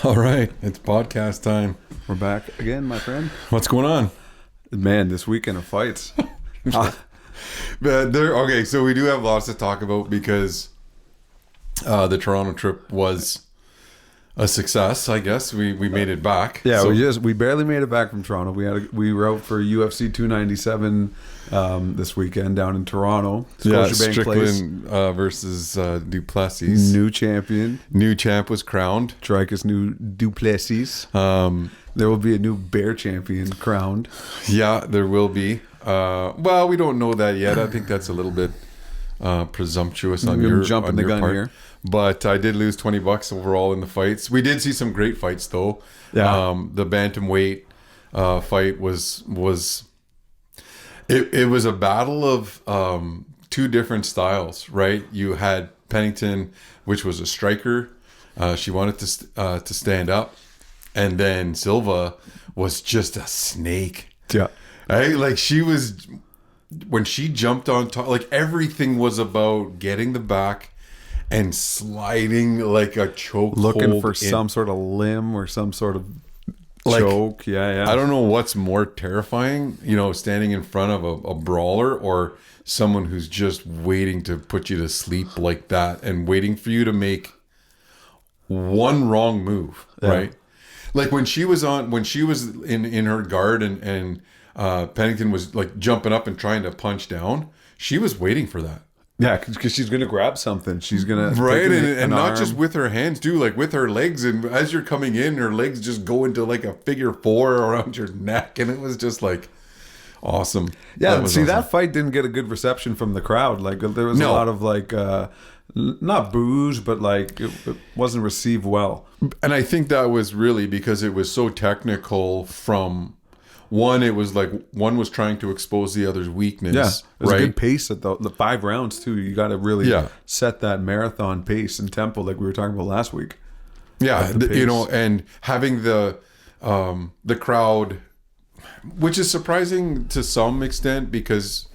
All right, it's podcast time. We're back again, my friend. What's going on? Man, this weekend of fights. Okay, so we do have lots to talk about because the Toronto trip was a success. I guess we made it back. Yeah, So- we barely made it back from Toronto. We were out for UFC 297 this weekend down in Toronto. Scotiabank Place. Strickland versus Duplessis. New champion. New champ was crowned. Dreykus new Duplessis. There will be a new bear champion crowned. Yeah, there will be. Well, we don't know that yet. I think that's a little bit presumptuous on your jumping the gun part. here. But I did lose $20 overall in the fights. We did see some great fights though. Yeah. The bantamweight fight was it was a battle of two different styles, right? You had Pennington, which was a striker. She wanted to stand up, and then Silva was just a snake. Yeah. Right? Like she was, when she jumped on top, like everything was about getting the back and sliding like a choke. Looking for some sort of limb or some sort of Like, choke. Yeah. I don't know what's more terrifying, standing in front of a brawler or someone who's just waiting to put you to sleep like that and waiting for you to make one wrong move, right? Like when she was in her guard and Pennington was like jumping up and trying to punch down, she was waiting for that. Yeah, because she's going to grab something. She's going to... Right, and not arm. just with her hands too, like with her legs. And as you're coming in, her legs just go into like a figure four around your neck. And it was just like awesome. Yeah, That was see, awesome. that fight didn't get a good reception from the crowd. Like there was a No. lot of like, not boos, but like it wasn't received well. And I think that was really because it was so technical from... One, it was like one was trying to expose the other's weakness. Yeah, it was right? a good pace at the 5 rounds too. You got to really set that marathon pace and tempo like we were talking about last week. Yeah, the pace. and having the crowd, which is surprising to some extent because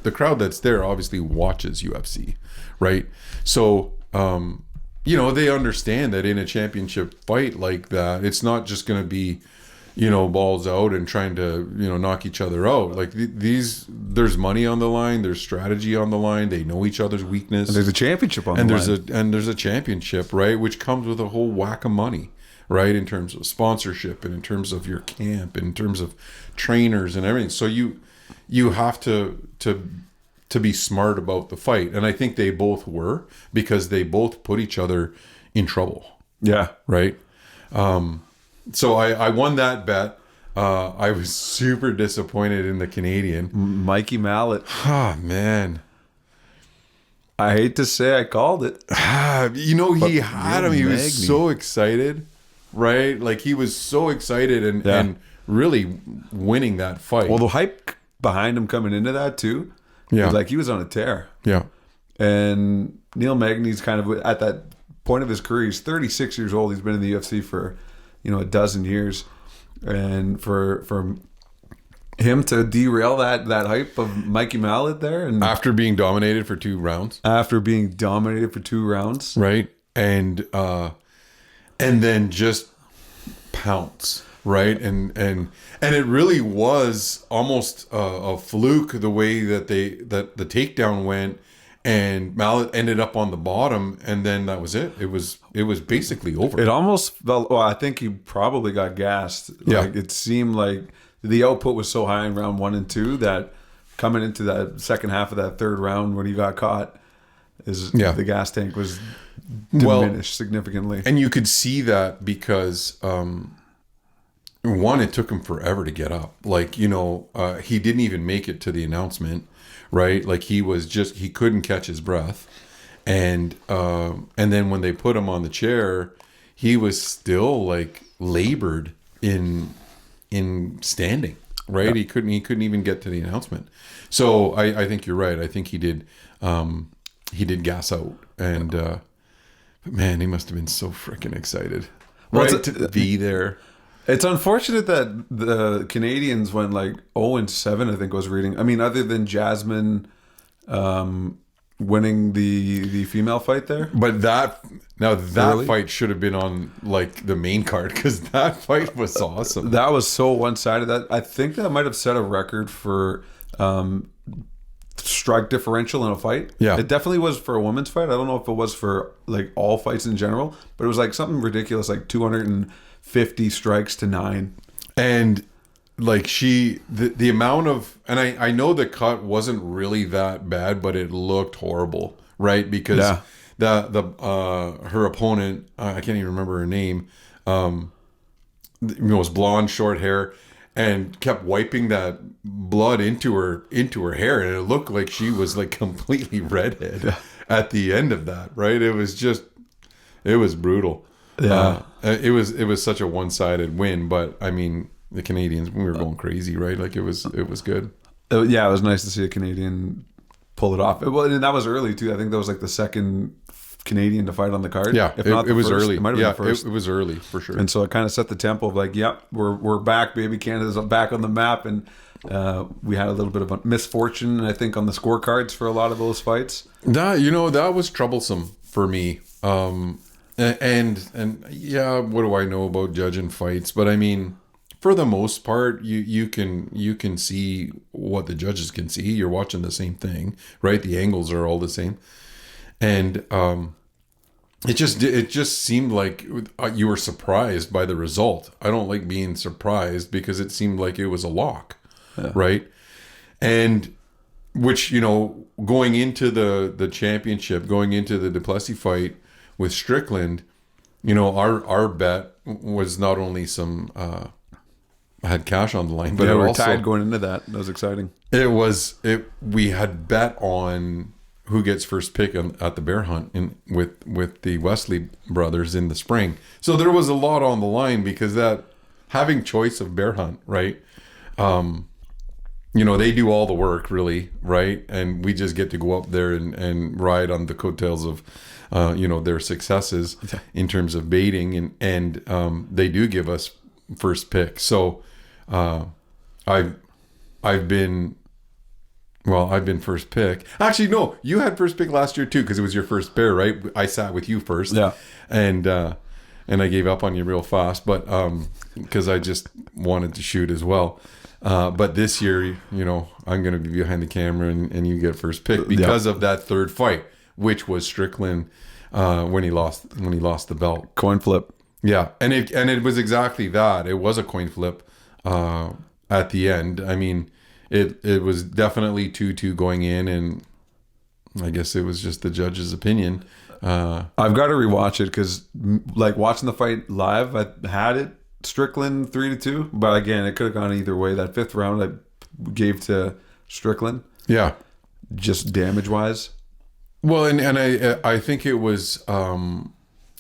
the crowd that's there obviously watches UFC, right? So, they understand that in a championship fight like that, it's not just going to be, balls out and trying to, knock each other out. Like there's money on the line, there's strategy on the line. They know each other's weakness. And there's a championship on the line. There's a championship, right? Which comes with a whole whack of money, right? In terms of sponsorship and in terms of your camp, and in terms of trainers and everything. So you have to be smart about the fight. And I think they both were, because they both put each other in trouble. Yeah. Right. So I won that bet. I was super disappointed in the Canadian. Mikey Mallet. Ah, man. I hate to say I called it. He had him. He was Magny. so excited, right? Like he was so excited and really winning that fight. Well, the hype behind him coming into that too. Yeah. Like he was on a tear. Yeah. And Neil Magny's kind of at that point of his career. He's 36 years old. He's been in the UFC for, a dozen years. And for him to derail that hype of Mikey Mallet there, and After being dominated for 2 rounds. after being dominated for 2 rounds. Right. And then just pounce. Right. And it really was almost a fluke the way that the takedown went, and Mallet ended up on the bottom, and then that was it. It was basically over. It almost felt, I think he probably got gassed. Yeah. Like it seemed like the output was so high in round 1 and 2 that coming into that second half of that 3rd round when he got caught, the gas tank was diminished significantly. And you could see that because one, it took him forever to get up. Like, he didn't even make it to the announcement, right? Like he couldn't catch his breath. And then when they put him on the chair, he was still like labored in standing, right? Yeah. He couldn't even get to the announcement. So I think you're right. I think he did gas out, and but man, he must have been so freaking excited, right? To be there. It's unfortunate that the Canadians went like 0-7, I think I was reading. I mean, other than Jasmine winning the female fight there. But that Really? fight should have been on like the main card, because that fight was awesome. That was so one-sided. That I think that might have set a record for strike differential in a fight. Yeah. It definitely was for a women's fight. I don't know if it was for like all fights in general, but it was like something ridiculous, like 250 strikes to 9. And like the amount of, and I know the cut wasn't really that bad, but it looked horrible, right? Because Yeah. her opponent, I can't even remember her name, was blonde, short hair, and kept wiping that blood into her hair, and it looked like she was like completely redhead at the end of that, right? It was brutal. Yeah. It was such a one-sided win, but I mean, the Canadians, we were going crazy, right? Like it was good. Yeah, it was nice to see a Canadian pull it off. And that was early too. I think that was like the second Canadian to fight on the card. Yeah, if not it was first. early. It might have been the first. It was early for sure. And so it kind of set the tempo of like, yep, we're back, baby. Canada's back on the map, and we had a little bit of a misfortune, I think, on the scorecards for a lot of those fights. That was troublesome for me. And yeah, what do I know about judging fights? But I mean, for the most part, you can see what the judges can see. You're watching the same thing, right? The angles are all the same, and it just seemed like you were surprised by the result. I don't like being surprised because it seemed like it was a lock, right? And which, going into the championship, going into the Duplessis fight with Strickland, our bet was not only some had cash on the line, but Yeah, it we were also, tied going into that. That was exciting. we had bet on who gets first pick at the bear hunt with the Wesley brothers in the spring. So there was a lot on the line, because that having choice of bear hunt, right? They do all the work, really, right? And we just get to go up there and ride on the coattails of their successes in terms of baiting, and they do give us first pick. So I've been first pick. Actually, no, you had first pick last year too, because it was your first bear, right? I sat with you first, and I gave up on you real fast, but because I just wanted to shoot as well. But this year, I'm going to be behind the camera and you get first pick because of that third fight, which was Strickland when he lost the belt. Coin flip. Yeah, and it was exactly that. It was a coin flip at the end. I mean, it was definitely 2-2 going in, and I guess it was just the judge's opinion. I've got to rewatch it because, like, watching the fight live, I had it Strickland 3-2, but again, it could have gone either way. That fifth round I gave to Strickland. Yeah, just damage wise. Well, and I think it was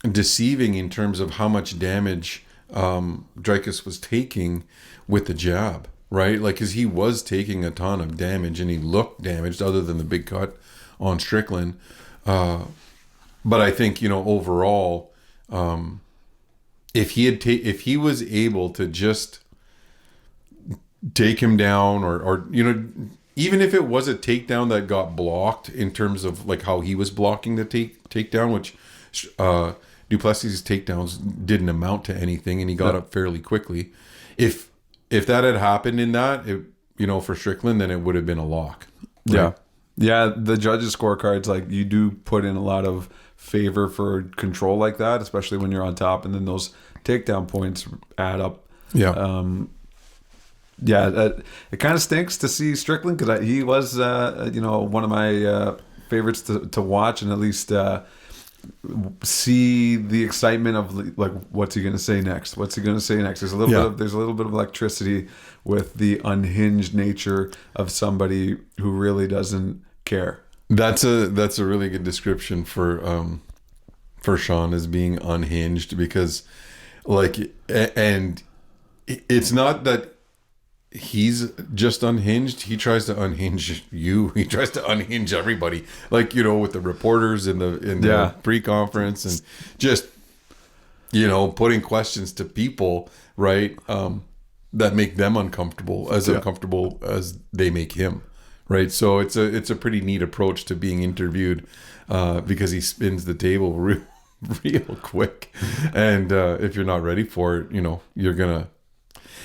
deceiving in terms of how much damage Dreykus was taking with the jab, right? Like, because he was taking a ton of damage and he looked damaged, other than the big cut on Strickland. But I think, overall, if he was able to just take him down, or even if it was a takedown that got blocked in terms of like how he was blocking the takedown, which Duplessis' takedowns didn't amount to anything, and he got up fairly quickly. If that had happened in that, for Strickland, then it would have been a lock. Right? Yeah. The judges' scorecards, like, you do put in a lot of favor for control like that, especially when you're on top, and then those takedown points add up. It kind of stinks to see Strickland, because he was one of my favorites to watch, and at least see the excitement of, like, what's he gonna say next? There's a little bit of electricity with the unhinged nature of somebody who really doesn't care. That's a really good description for Sean, as being unhinged, because and it's not that he's just unhinged. He tries to unhinge you. He tries to unhinge everybody, with the reporters in the pre-conference, and just putting questions to people, right, that make them uncomfortable as they make him, right? So it's a pretty neat approach to being interviewed, because he spins the table real quick, and if you're not ready for it, you're gonna.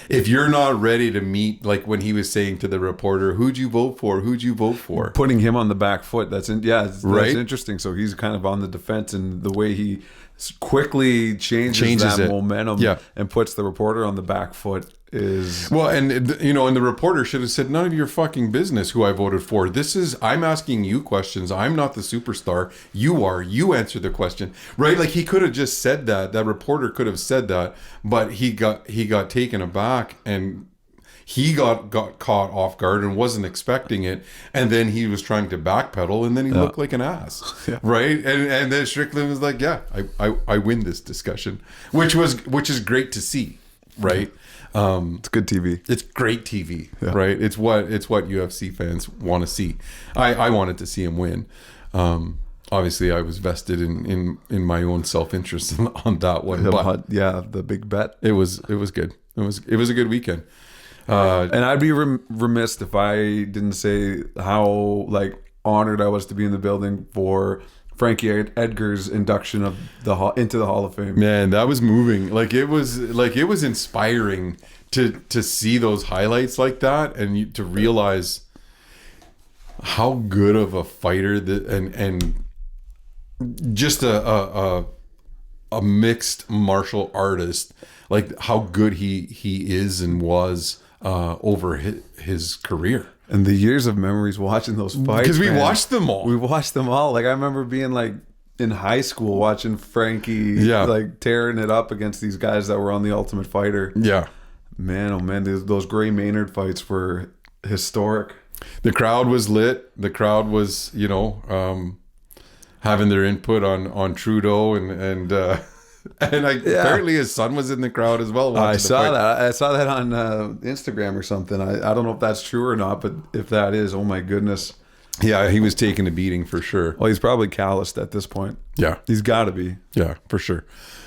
If you're not ready to meet, like when he was saying to the reporter, "Who'd you vote for? Who'd you vote for?" Putting him on the back foot. That's Right? interesting. So he's kind of on the defense, and the way he quickly changes that it. momentum, Yeah. and puts the reporter on the back foot is Well, and the reporter should have said, "None of your fucking business who I voted for. I'm asking you questions. I'm not the superstar. You are. You answer the question." Right? Like he could have just said that. That reporter could have said that, but he got taken aback, and he got caught off guard and wasn't expecting it, and then he was trying to backpedal, and then he looked like an ass. Yeah. Right? And then Strickland was like, "Yeah, I win this discussion," which is great to see. Right? it's good TV. It's great TV, right? It's what UFC fans want to see. I wanted to see him win. Obviously, I was vested in my own self-interest on that one. But The big bet. it was good. It was a good weekend. And I'd be remiss if I didn't say how honored I was to be in the building for Frankie Edgar's induction into the Hall of Fame. Man, that was moving. It was inspiring to see those highlights like that, and to realize how good of a fighter and just a mixed martial artist, like how good he is and was over his career. And the years of memories watching those fights. Because we watched them all. We watched them all. I remember being in high school watching Frankie tearing it up against these guys that were on The Ultimate Fighter. Yeah. Man, oh man, those Gray Maynard fights were historic. The crowd was lit. The crowd was, having their input on Trudeau and apparently his son was in the crowd as well. I saw that on Instagram or something. I don't know if that's true or not, but if that is, oh my goodness. Yeah, he was taking a beating for sure. Well, he's probably calloused at this point. Yeah, he's got to be. Yeah, for sure.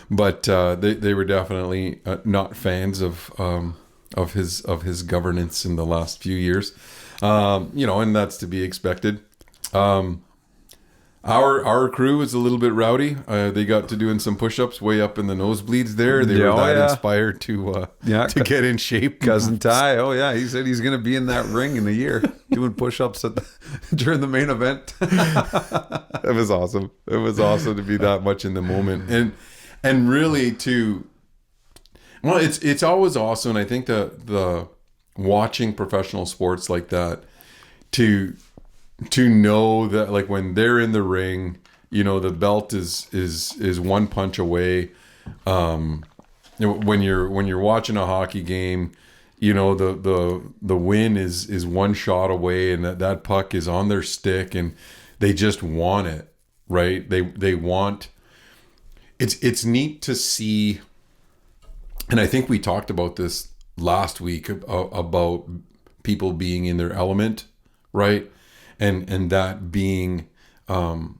But they were definitely not fans of his governance in the last few years. And that's to be expected. Our crew was a little bit rowdy. They got to doing some push-ups way up in the nosebleeds there. They were inspired to get in shape. Cousin Ty, he said he's going to be in that ring in a year doing push-ups during the main event. It was awesome. It was awesome to be that much in the moment, and really it's always awesome. And I think the watching professional sports like that to know that when they're in the ring, the belt is one punch away. When you're watching a hockey game, the win is one shot away, and that puck is on their stick, and they just want it, right? They want. It's neat to see, and I think we talked about this last week about people being in their element, right? And that being, and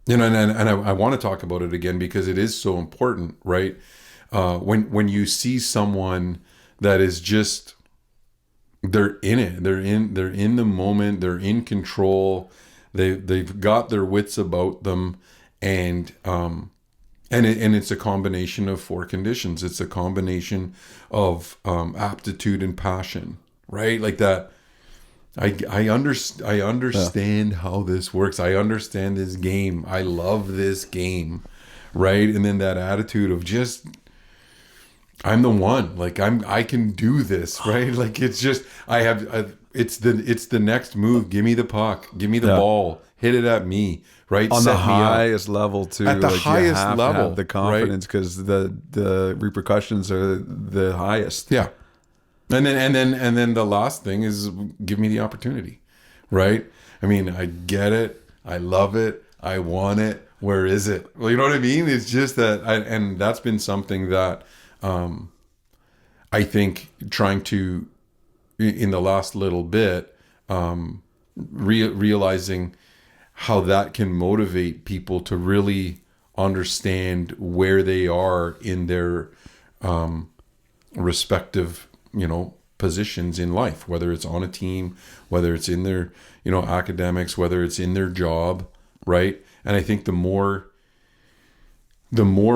I want to talk about it again because it is so important, right? When you see someone that is just, they're in it, they're in the moment, they're in control, they've got their wits about them, and it's a combination of four conditions. It's a combination of aptitude and passion, right? Like that. I understand how this works. I understand this game. I love this game, right? And then that attitude of just, I'm the one. I can do this, right? It's just it's the next move. Give me the puck. Give me the ball. Hit it at me, right? On the highest level too. At the highest you have level, to have the confidence because the repercussions are the highest. Yeah. And then the last thing is give me the opportunity, right? I mean, I get it. I love it. I want it. Where is it? Well, you know what I mean? It's just that, and that's been something that I think trying to, in the last little bit, realizing how that can motivate people to really understand where they are in their respective positions in life, whether it's on a team, whether it's in their, academics, whether it's in their job, right? And I think the more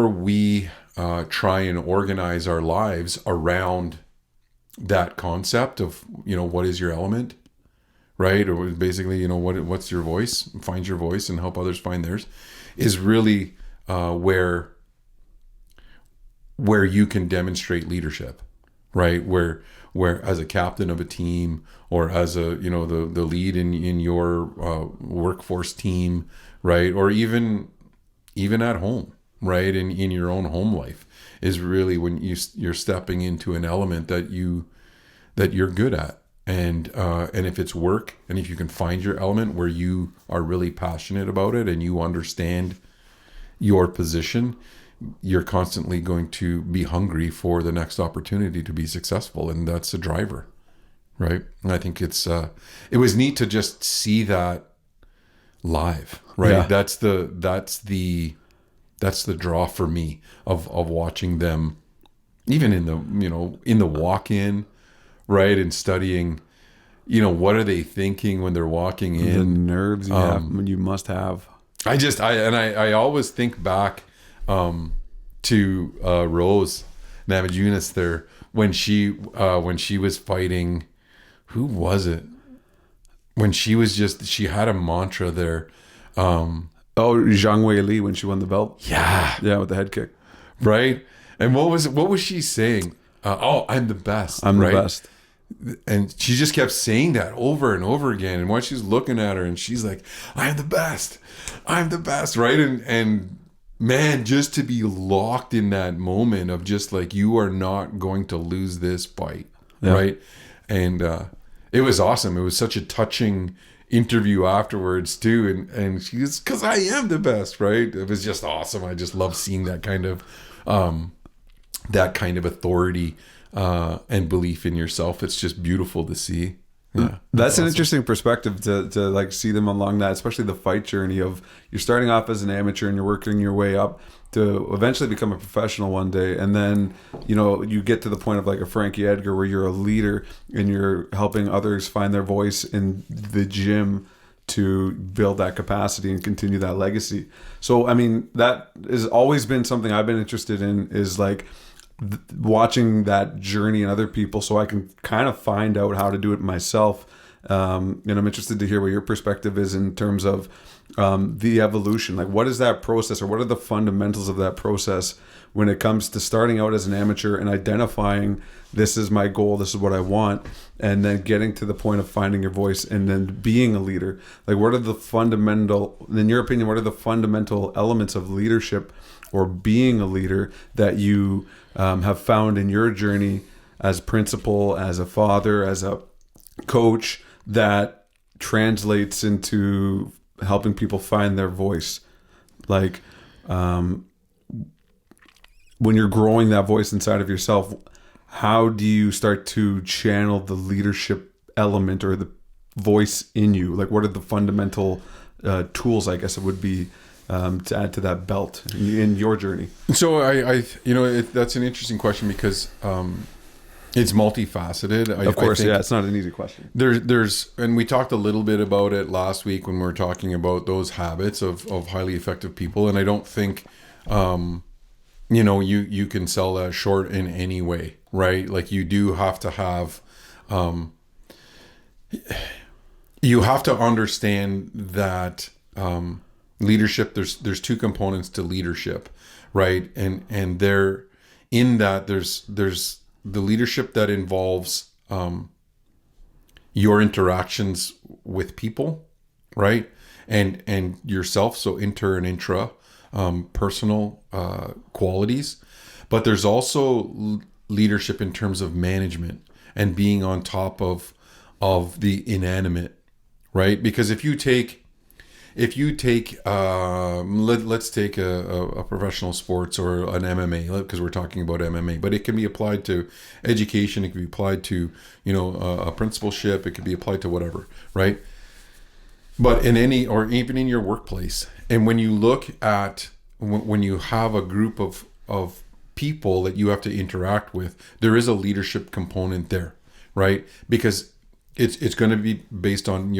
we try and organize our lives around that concept of, what is your element, right? Or basically, what's your voice? Find your voice and help others find theirs, is really where you can demonstrate leadership, right? Where as a captain of a team, or as a, the lead in your workforce team, right? Or even at home, right? In your own home life, is really when you're stepping into an element that you're good at. And if it's work, and if you can find your element where you are really passionate about it and you understand your position, you're constantly going to be hungry for the next opportunity to be successful. And that's a driver, right? And I think it was neat to just see that live, right? Yeah. That's the draw for me of watching them, even in the walk-in, right? And studying, what are they thinking when they're walking in? The nerves you must have. I always think back to Rose Namajunas there when she was fighting. Who was it? When she had a mantra there. Zhang Wei Li, when she won the belt. Yeah, with the head kick. Right. And what was she saying? I'm the best. I'm right? the best. And she just kept saying that over and over again. And while she's looking at her, and she's like, I'm the best. I'm the best. Right. And man, just to be locked in that moment of just like, you are not going to lose this fight. Yeah. Right. And it was awesome. It was such a touching interview afterwards too. And she was, because I am the best. Right. It was just awesome. I just love seeing that kind of authority and belief in yourself. It's just beautiful to see. Yeah, that's awesome. An interesting perspective to like see them along that, especially the fight journey of you're starting off as an amateur and you're working your way up to eventually become a professional one day, and then you get to the point of like a Frankie Edgar where you're a leader and you're helping others find their voice in the gym to build that capacity and continue that legacy. So I mean, that has always been something I've been interested in, is like watching that journey in other people, so I can kind of find out how to do it myself. And I'm interested to hear what your perspective is in terms of the evolution. Like, what is that process, or what are the fundamentals of that process when it comes to starting out as an amateur and identifying, this is my goal, this is what I want, and then getting to the point of finding your voice and then being a leader? Like, what are the fundamental, in your opinion, what are the fundamental elements of leadership or being a leader that you have found in your journey as principal, as a father, as a coach, that translates into helping people find their voice? Like, when you're growing that voice inside of yourself, how do you start to channel the leadership element or the voice in you? Like, what are the fundamental tools, I guess it would be, to add to that belt in your journey? So that's an interesting question, because it's multifaceted. Of course, it's not an easy question. There's, and we talked a little bit about it last week when we were talking about those habits of highly effective people. And I don't think, you can sell that short in any way, right? Like, you do have to have, you have to understand that, leadership, there's two components to leadership, right? And there, in that, there's the leadership that involves your interactions with people, right? And yourself, so inter and intra personal qualities. But there's also leadership in terms of management and being on top of the inanimate, right? Because if you take let's take a professional sports or an MMA, because we're talking about MMA, but it can be applied to education, it can be applied to a principalship, it could be applied to whatever, right? But in any, or even in your workplace, and when you look at when you have a group of people that you have to interact with, there is a leadership component there, right? Because it's going to be based on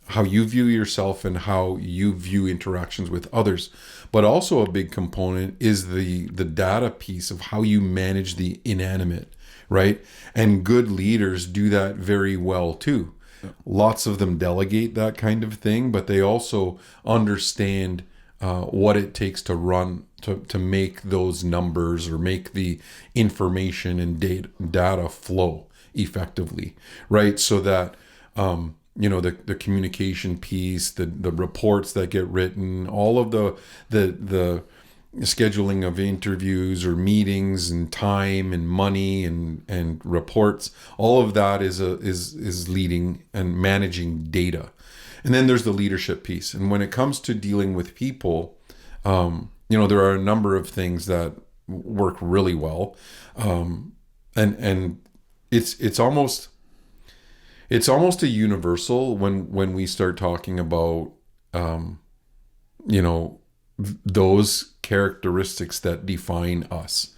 how you view yourself and how you view interactions with others. But also a big component is the data piece of how you manage the inanimate, right? And good leaders do that very well too. Lots of them delegate that kind of thing, but they also understand what it takes to run to make those numbers or make the information and data flow effectively, right? So that the communication piece, the reports that get written, all of the scheduling of interviews or meetings and time and money and reports, all of that is leading and managing data. And then there's the leadership piece. And when it comes to dealing with people, there are a number of things that work really well. And it's almost a universal when we start talking about, those characteristics that define us.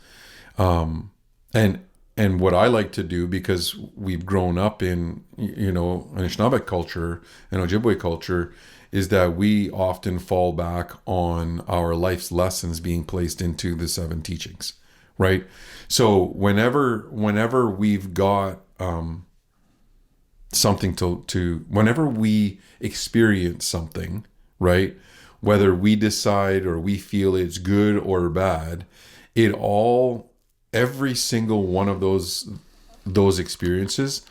And what I like to do, because we've grown up in, Anishinaabe culture and Ojibwe culture, is that we often fall back on our life's lessons being placed into the 7 teachings, right? So whenever we've got something whenever we experience something, right, whether we decide or we feel it's good or bad, every single one of those experiences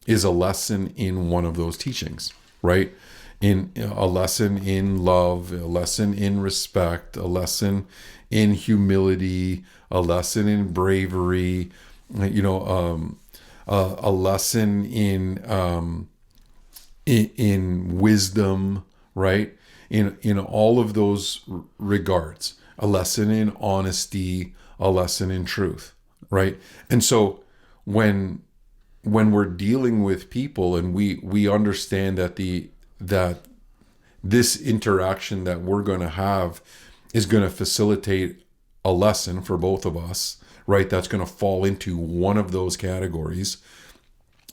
is a lesson in one of those teachings, right? In a lesson in love, a lesson in respect, a lesson in humility, a lesson in bravery, a lesson in wisdom, right? In all of those regards, a lesson in honesty, a lesson in truth, right? And so when we're dealing with people and we understand that this interaction that we're going to have is going to facilitate a lesson for both of us, right? That's going to fall into one of those categories,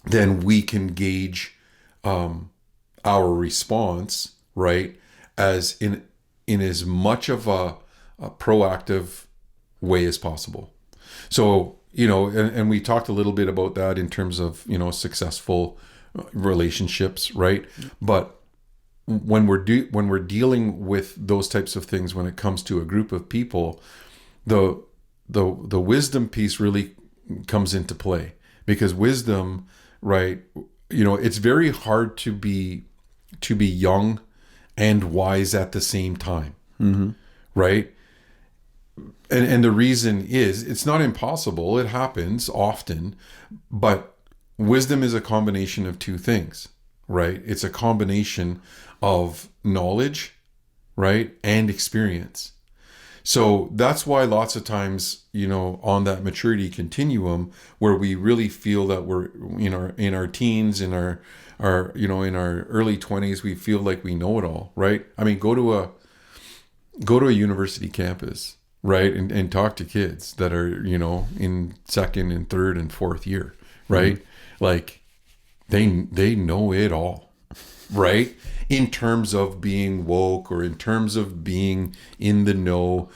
then we can gauge our response, right, as in as much of a proactive way as possible. So, and we talked a little bit about that in terms of, successful relationships, right? But when we're dealing with those types of things, when it comes to a group of people, the wisdom piece really comes into play, because wisdom, right, it's very hard to be young and wise at the same time, right? And the reason is, it's not impossible. It happens often, but wisdom is a combination of 2 things, right? It's a combination of knowledge, right, and experience. So that's why lots of times, on that maturity continuum, where we really feel that we're in our teens, in our in our early 20s, we feel like we know it all, right? I mean, go to a university campus, right, and talk to kids that are in 2nd and 3rd and 4th year, right? Like they know it all, right? In terms of being woke, or in terms of being in the know,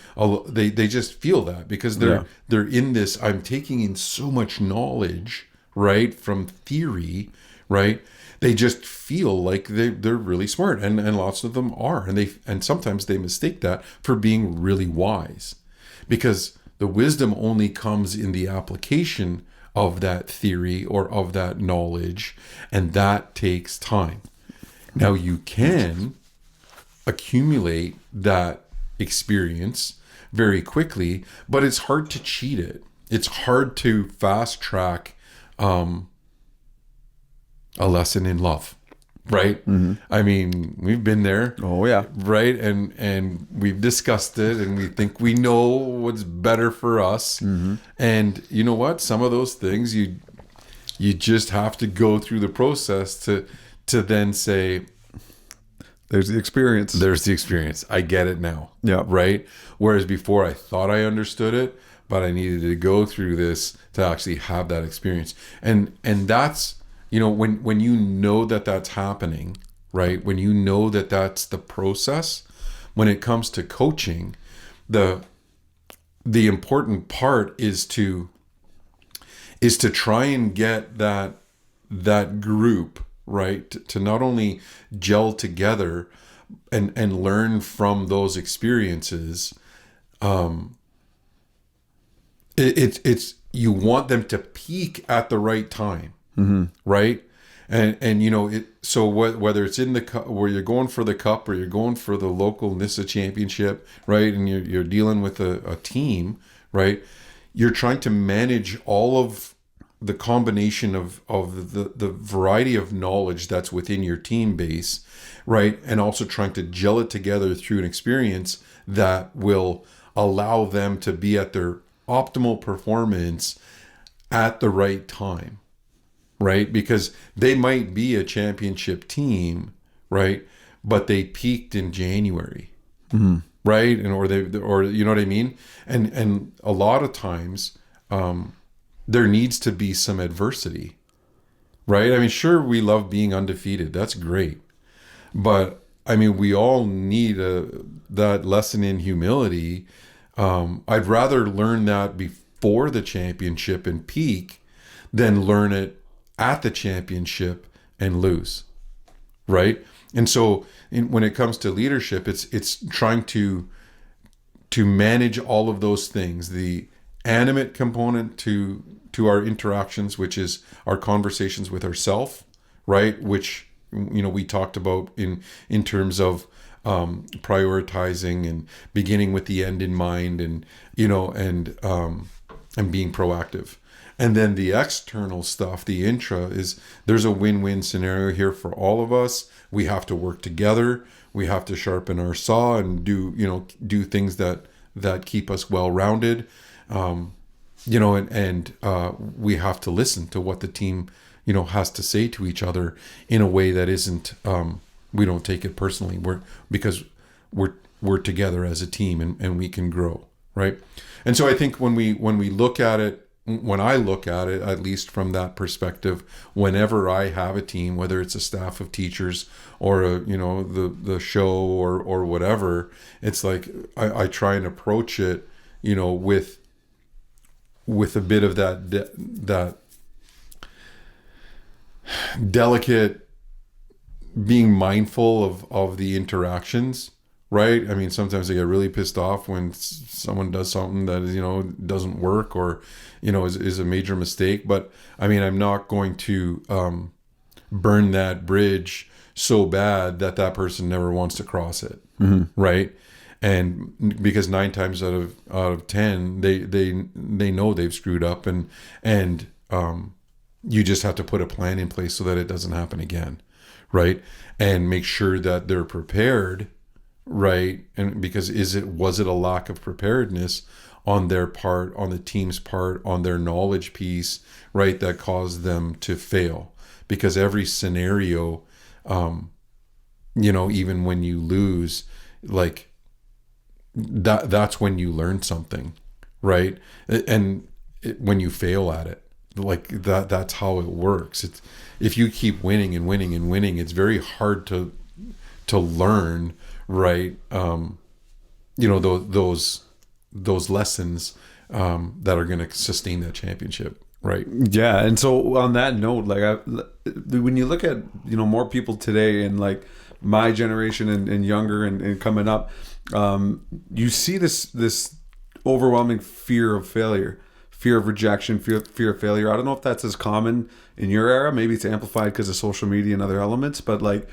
they just feel that, because they're in this, I'm taking in so much knowledge, right, from theory, right? They just feel like they're really smart, and lots of them are, and sometimes they mistake that for being really wise, because the wisdom only comes in the application of that theory or of that knowledge, and that takes time. Now, you can accumulate that experience very quickly, but it's hard to cheat it. It's hard to fast track a lesson in love, right? I mean, we've been there. Oh yeah. Right. And we've discussed it, and we think we know what's better for us. And you know what? Some of those things you just have to go through the process to then say, there's the experience. I get it now. Yeah. Right. Whereas before, I thought I understood it, but I needed to go through this to actually have that experience. And that's, you know, when you know that that's happening, right? When you know that that's the process, when it comes to coaching, the important part is to try and get that group, right, to not only gel together and learn from those experiences. It's you want them to peak at the right time, right? And you know, so whether it's in the cup, where you're going for the cup, or you're going for the local NISA championship, right? And you're dealing with a team, right? You're trying to manage all of the combination of the variety of knowledge that's within your team base, right? And also trying to gel it together through an experience that will allow them to be at their optimal performance at the right time, right? Because they might be a championship team, right? But they peaked in January, right? And or you know what I mean? And a lot of times, there needs to be some adversity, right? I mean, sure, we love being undefeated. That's great. But I mean, we all need that lesson in humility. I'd rather learn that before the championship and peak than learn it at the championship and lose, right? And so when it comes to leadership, it's trying to manage all of those things, the animate component to our interactions, which is our conversations with ourselves, right? Which, you know, we talked about in terms of prioritizing and beginning with the end in mind, and you know, and being proactive. And then the external stuff, the intra, is there's a win-win scenario here for all of us. We have to work together. We have to sharpen our saw and do things that keep us well-rounded. You know, and we have to listen to what the team, you know, has to say to each other in a way that isn't, we don't take it personally. Because we're together as a team, and we can grow, right? And so I think when we look at it, when I look at it, at least from that perspective, whenever I have a team, whether it's a staff of teachers or the show or whatever, it's like I try and approach it, you know, with a bit of that delicate being mindful of the interactions, right? I mean, sometimes I get really pissed off when someone does something that is, you know, doesn't work, or, you know, is a major mistake. But I mean, I'm not going to burn that bridge so bad that person never wants to cross it, right? And because 9 times out of 10, they know they've screwed up, and you just have to put a plan in place so that it doesn't happen again, right? And make sure that they're prepared, right? And because was it a lack of preparedness on their part, on the team's part, on their knowledge piece, right, that caused them to fail? Because every scenario, you know, even when you lose, like, that's when you learn something, right? And when you fail at it, like that's how it works. It's, if you keep winning and winning and winning, it's very hard to learn, right? You know, those lessons that are going to sustain that championship, right? Yeah. And so on that note, like when you look at, you know, more people today, and like my generation and younger and coming up, you see this overwhelming fear of failure, fear of rejection, fear of failure. I don't know if that's as common in your era. Maybe it's amplified because of social media and other elements, but like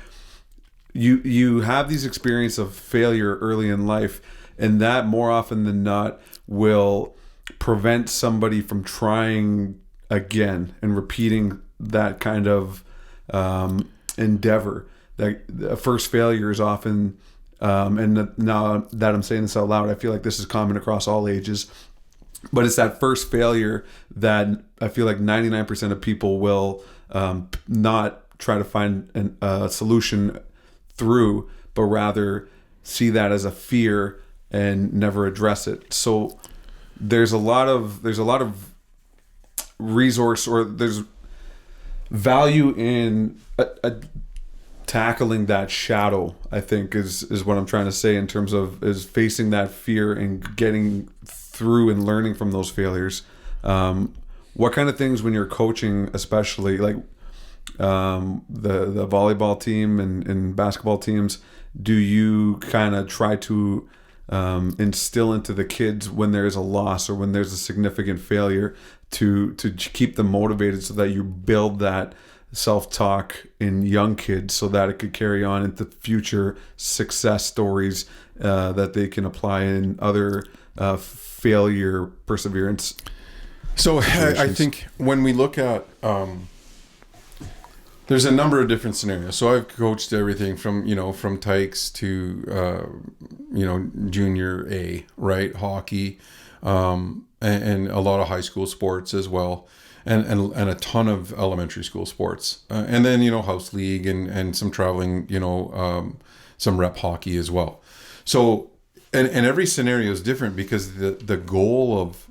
you have these experiences of failure early in life, and that more often than not will prevent somebody from trying again and repeating that kind of endeavor. That the first failure is often, and now that I'm saying this out loud, I feel like this is common across all ages, but it's that first failure that I feel like 99% of people will not try to find a solution through, but rather see that as a fear and never address it. So there's a lot of resource, or there's value in tackling that shadow, I think is what I'm trying to say, in terms of is facing that fear and getting through and learning from those failures. What kind of things when you're coaching, especially like the volleyball team and basketball teams, do you kind of try to instill into the kids when there's a loss or when there's a significant failure to keep them motivated, so that you build that self-talk in young kids so that it could carry on into future success stories that they can apply in other failure perseverance? So I think when we look at there's a number of different scenarios. So I've coached everything from Tykes to junior A, right, hockey, and a lot of high school sports as well, and a ton of elementary school sports, and then house league and some traveling, some rep hockey as well. So and every scenario is different because the goal of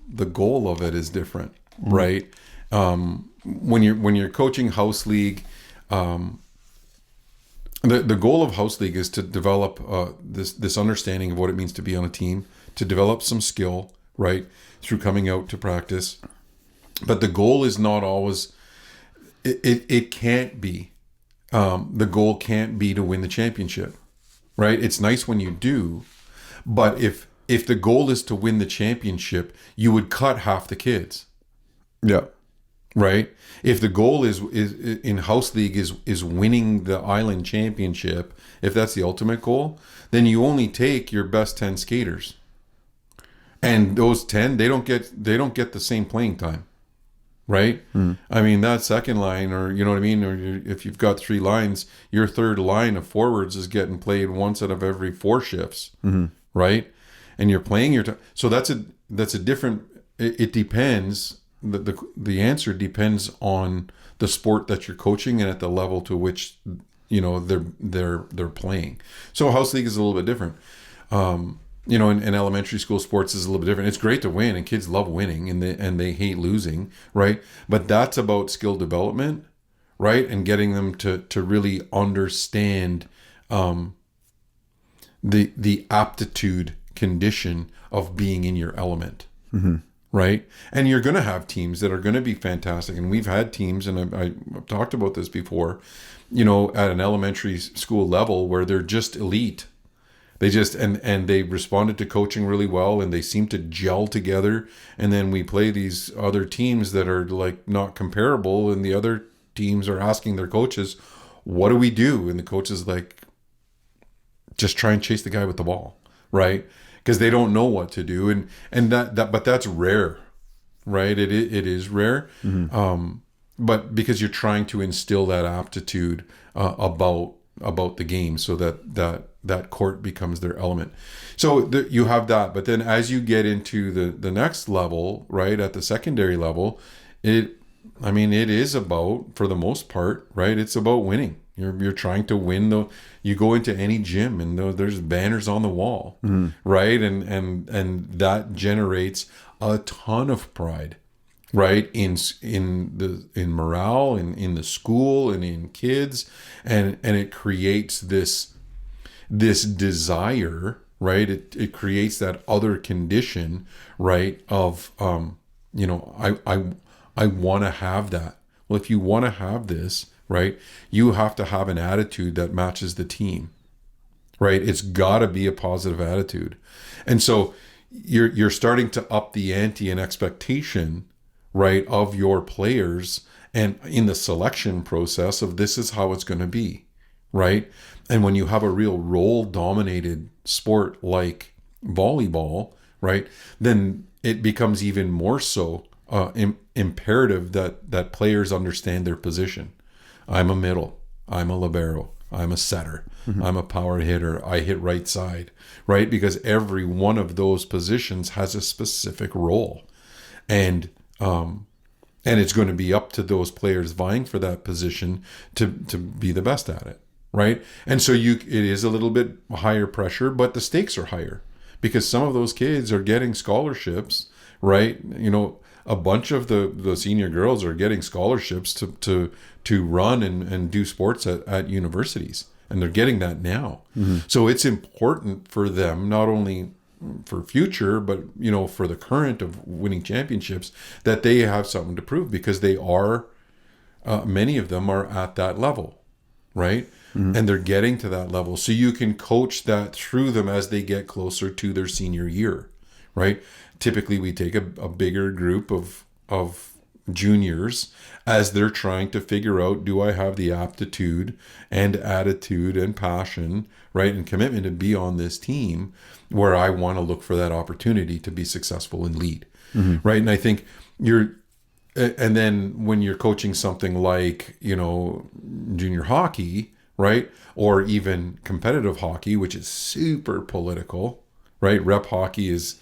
it is different, right? When you're coaching house league, the goal of house league is to develop this understanding of what it means to be on a team, to develop some skill, right, through coming out to practice. But the goal is not always. It can't be. The goal can't be to win the championship, right? It's nice when you do, but if the goal is to win the championship, you would cut half the kids. Yeah. Right. If the goal is in house league is winning the island championship, if that's the ultimate goal, then you only take your best 10 skaters, and those 10 they don't get the same playing time, right? I mean, that second line, or you know what I mean, or if you've got 3 lines, your third line of forwards is getting played once out of every 4 shifts, right? And you're playing your time. So that's a different. It depends. The answer depends on the sport that you're coaching and at the level to which they're playing. So house league is a little bit different. In elementary school sports is a little bit different. It's great to win, and kids love winning, and they hate losing, right? But that's about skill development, right? And getting them to really understand the aptitude condition of being in your element. Right. And you're going to have teams that are going to be fantastic. And we've had teams, and I've talked about this before, at an elementary school level where they're just elite. They just, and they responded to coaching really well, and they seem to gel together. And then we play these other teams that are like not comparable. And the other teams are asking their coaches, what do we do? And the coach is like, just try and chase the guy with the ball. Right. Because they don't know what to do, and but that's rare, right? It is rare, but because you're trying to instill that aptitude about the game, so that court becomes their element. So you have that, but then as you get into the next level, right, at the secondary level, it is about, for the most part, right, it's about winning. You're trying to win. You go into any gym and there's banners on the wall, right? And that generates a ton of pride, right? In morale, in the school, and in kids, and it creates this desire, right? It creates that other condition, right? Of I want to have that. Well, if you want to have this, right, you have to have an attitude that matches the team, right? It's got to be a positive attitude. And so you're starting to up the ante and expectation, right, of your players, and in the selection process of this is how it's going to be, right? And when you have a real role-dominated sport like volleyball, right, then it becomes even more so imperative that players understand their position. I'm a middle. I'm a libero. I'm a setter. I'm a power hitter. I hit right side, right? Because every one of those positions has a specific role, and it's going to be up to those players vying for that position to be the best at it, right? And so it is a little bit higher pressure, but the stakes are higher because some of those kids are getting scholarships, right? A bunch of the senior girls are getting scholarships to run and do sports at universities, and they're getting that now. So it's important for them, not only for future, but for the current of winning championships, that they have something to prove, because they are many of them are at that level, right? And they're getting to that level, so you can coach that through them as they get closer to their senior year, right? Typically we take a bigger group of juniors as they're trying to figure out, do I have the aptitude and attitude and passion, right, and commitment to be on this team where I want to look for that opportunity to be successful and lead, right? And I think and then when you're coaching something like, junior hockey, right, or even competitive hockey, which is super political, right? Rep hockey is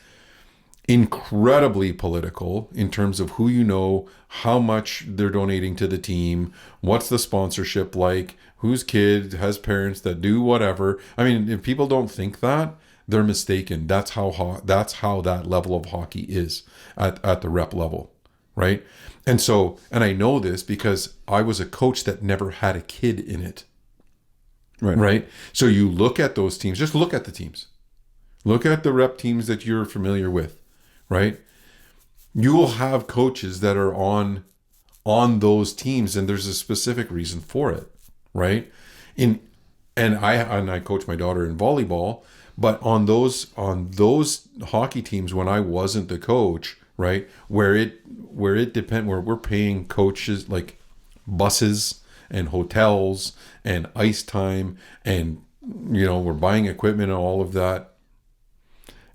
incredibly political in terms of who how much they're donating to the team, what's the sponsorship like, whose kid has parents that do whatever. I mean, if people don't think that, they're mistaken. That's how that level of hockey is at the rep level, right? And I know this because I was a coach that never had a kid in it. Right. So you look at those teams, just look at the teams. Look at the rep teams that you're familiar with, right? You will have coaches that are on those teams, and there's a specific reason for it, right? And I coach my daughter in volleyball, but on those hockey teams when I wasn't the coach, right, where we're paying coaches like buses and hotels and ice time, and we're buying equipment and all of that.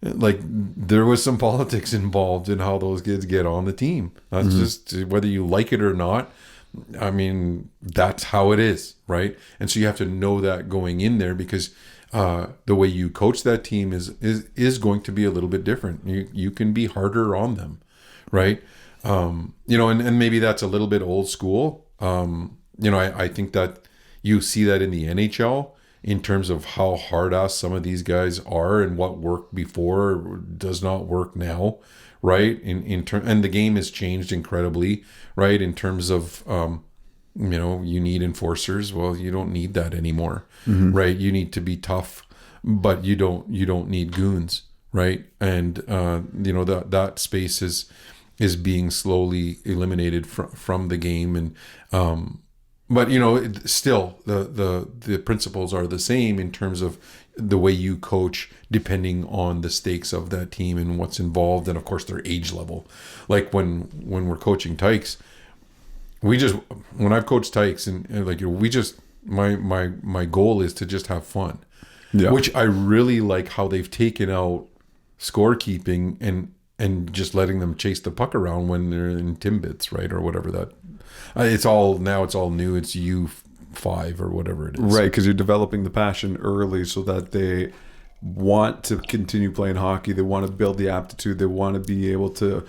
Like, there was some politics involved in how those kids get on the team. That's just, whether you like it or not, I mean, that's how it is, right? And so you have to know that going in there, because the way you coach that team is going to be a little bit different. You can be harder on them, right? And maybe that's a little bit old school. I think that you see that in the NHL in terms of how hard-ass some of these guys are, and what worked before does not work now, right? And the game has changed incredibly, right? In terms of, you need enforcers. Well, you don't need that anymore, right? You need to be tough, but you don't need goons, right? And that space is being slowly eliminated from the game, and but still the principles are the same in terms of the way you coach, depending on the stakes of that team and what's involved, and of course their age level. Like when we're coaching Tykes, when I've coached Tykes, and like my goal is to just have fun, which I really like how they've taken out scorekeeping and just letting them chase the puck around when they're in Timbits, right, or whatever that. It's all new. It's U5 or whatever it is. Right, because you're developing the passion early so that they want to continue playing hockey. They want to build the aptitude. They want to be able to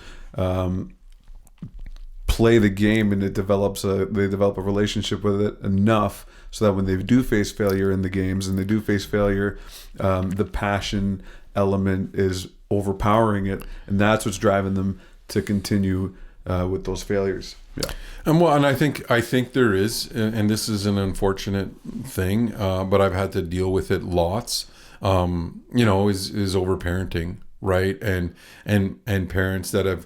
play the game, and they develop a relationship with it enough so that when they do face failure in the games, and they do face failure, the passion element is overpowering it, and that's what's driving them to continue with those failures. Yeah. And I think there is, and this is an unfortunate thing, but I've had to deal with it lots. Is overparenting, right? And parents that have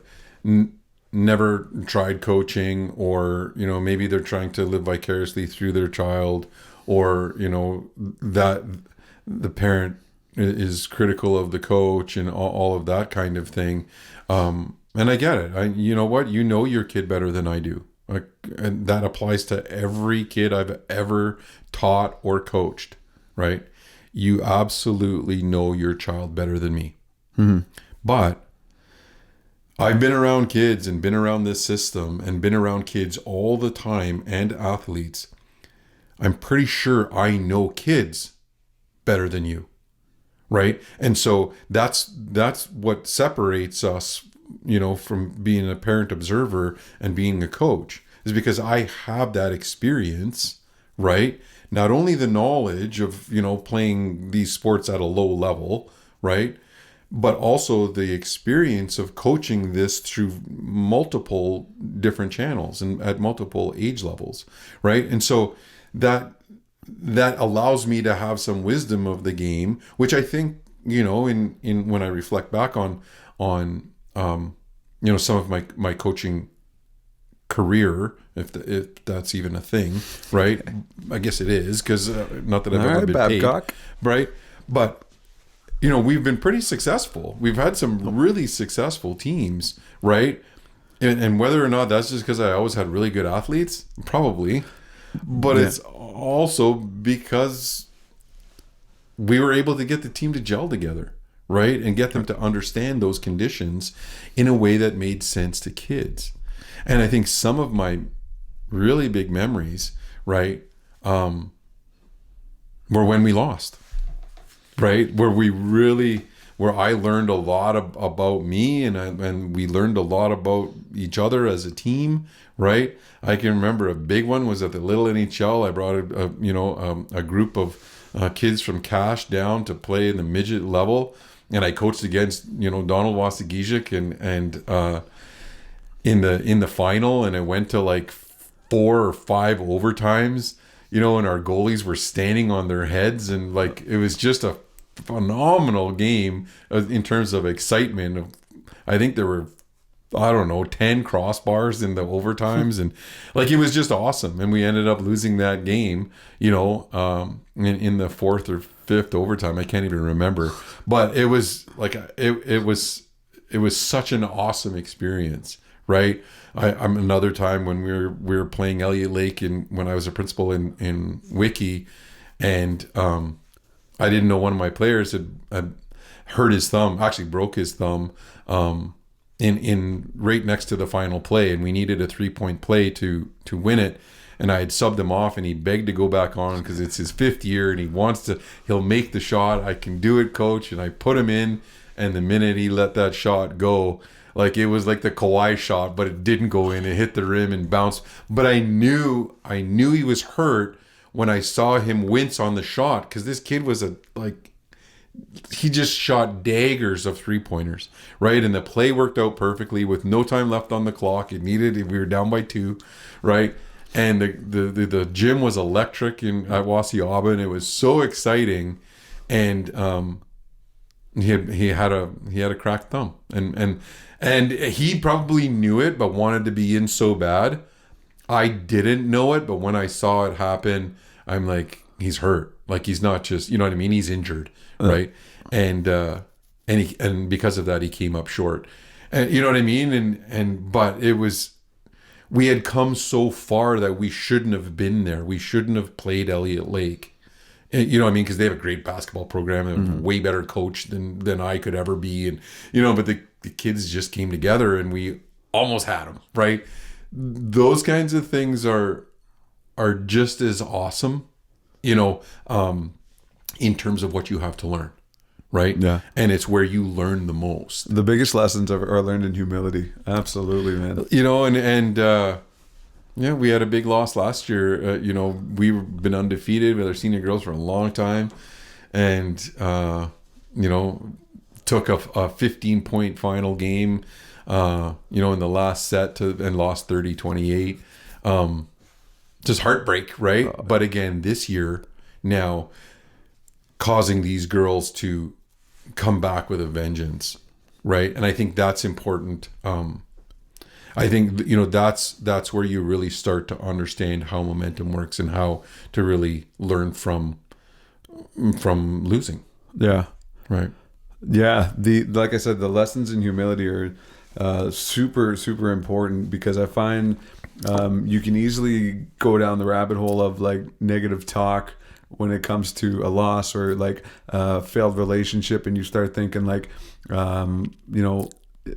never tried coaching, or maybe they're trying to live vicariously through their child, or that the parent is critical of the coach and all of that kind of thing. And I get it. You know your kid better than I do. And that applies to every kid I've ever taught or coached, right? You absolutely know your child better than me. But I've been around kids and been around this system and been around kids all the time, and athletes. I'm pretty sure I know kids better than you, right? And so that's what separates us, from being a parent observer and being a coach, is because I have that experience, right? Not only the knowledge of, playing these sports at a low level, right? but also the experience of coaching this through multiple different channels and at multiple age levels, right? And so that allows me to have some wisdom of the game, which I think, in when I reflect back on some of my coaching career, if that's even a thing, right? I guess it is, because not that I've ever been Babcock. paid, right? But we've been pretty successful. We've had some really successful teams, right? And whether or not that's just because I always had really good athletes, probably, but it's also because we were able to get the team to gel together, right? And get them to understand those conditions in a way that made sense to kids. And I think some of my really big memories, right, were when we lost, right? Where I learned a lot about me, and we learned a lot about each other as a team, right? I can remember a big one was at the Little NHL. I brought a group of kids from Cash down to play in the midget level, and I coached against Donald Wasagijic and in the final, and it went to like 4 or 5 overtimes, and our goalies were standing on their heads, and like it was just a phenomenal game in terms of excitement. I think there were 10 crossbars in the overtimes, and like it was just awesome. And we ended up losing that game, in the 4th or 5th overtime. I can't even remember, but it was like it was such an awesome experience, right? I'm another time when we were playing Elliott Lake when I was a principal in Wiki, and I didn't know one of my players had hurt his thumb, actually broke his thumb, in right next to the final play, and we needed a 3-point play to win it. And I had subbed him off, and he begged to go back on because it's his 5th year and he'll make the shot. I can do it, coach. And I put him in, and the minute he let that shot go, like it was like the Kawhi shot, but it didn't go in. It hit the rim and bounced. But I knew he was hurt when I saw him wince on the shot, because this kid was he just shot daggers of 3-pointers, right? And the play worked out perfectly with no time left on the clock. We were down by 2, right? And the gym was electric at Wassiaba, and it was so exciting. And he had a cracked thumb, and he probably knew it, but wanted to be in so bad. I didn't know it, but when I saw it happen, I'm like, he's hurt. Like he's not just, you know what I mean? He's injured, right? And because of that, he came up short. And you know what I mean? But we had come so far that we shouldn't have been there. We shouldn't have played Elliott Lake. You know what I mean? Because they have a great basketball program and a way better coach than I could ever be. And, but the kids just came together and we almost had them, right? Those kinds of things are just as awesome, in terms of what you have to learn, right? Yeah. And it's where you learn the most. The biggest lessons are learned in humility. Absolutely, man. We had a big loss last year. We've been undefeated with our senior girls for a long time, and took a 15-point final game, in the last set and lost 30-28. Just heartbreak, right? But again, this year now, causing these girls to come back with a vengeance, right? And I think that's important. I think that's where you really start to understand how momentum works and how to really learn from losing. Yeah. Right. Yeah. Like I said, the lessons in humility are super, super important, because I find you can easily go down the rabbit hole of like negative talk when it comes to a loss or like a failed relationship, and you start thinking like,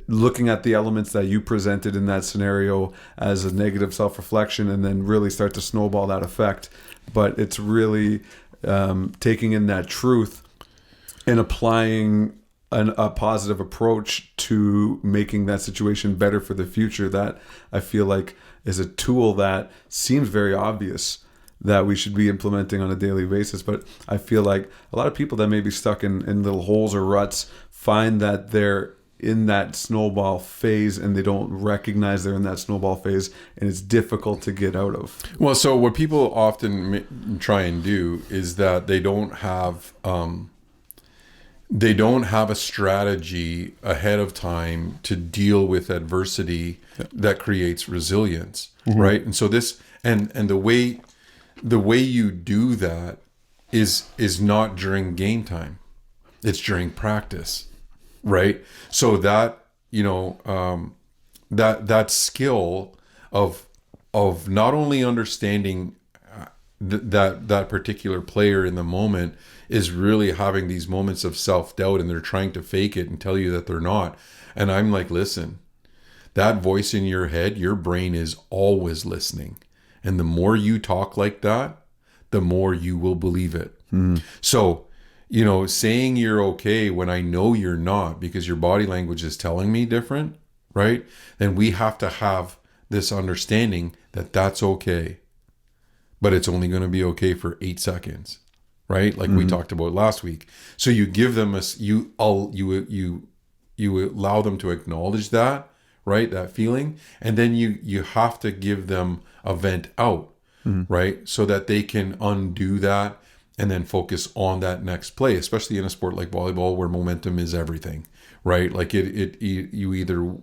looking at the elements that you presented in that scenario as a negative self-reflection, and then really start to snowball that effect. But it's really taking in that truth and applying a positive approach to making that situation better for the future, that I feel like is a tool that seems very obvious, that we should be implementing on a daily basis. But I feel like a lot of people that may be stuck in little holes or ruts find that they're in that snowball phase and they don't recognize they're in that snowball phase, and it's difficult to get out of. Well, so what people often try and do is that they don't have a strategy ahead of time to deal with adversity that creates resilience, right? And so this and the way you do that is not during game time. It's during practice, right? So that, that skill of not only understanding that particular player in the moment is really having these moments of self-doubt, and they're trying to fake it and tell you that they're not. And I'm like, listen, that voice in your head, your brain is always listening. And the more you talk like that, the more you will believe it. So, saying you're okay when I know you're not, because your body language is telling me different, right? Then we have to have this understanding that that's okay. But it's only going to be okay for 8 seconds, right? Like we talked about last week. So you give them you allow them to acknowledge that, right? That feeling. And then you have to give them a vent out, right? So that they can undo that and then focus on that next play, especially in a sport like volleyball where momentum is everything, right? Like you either,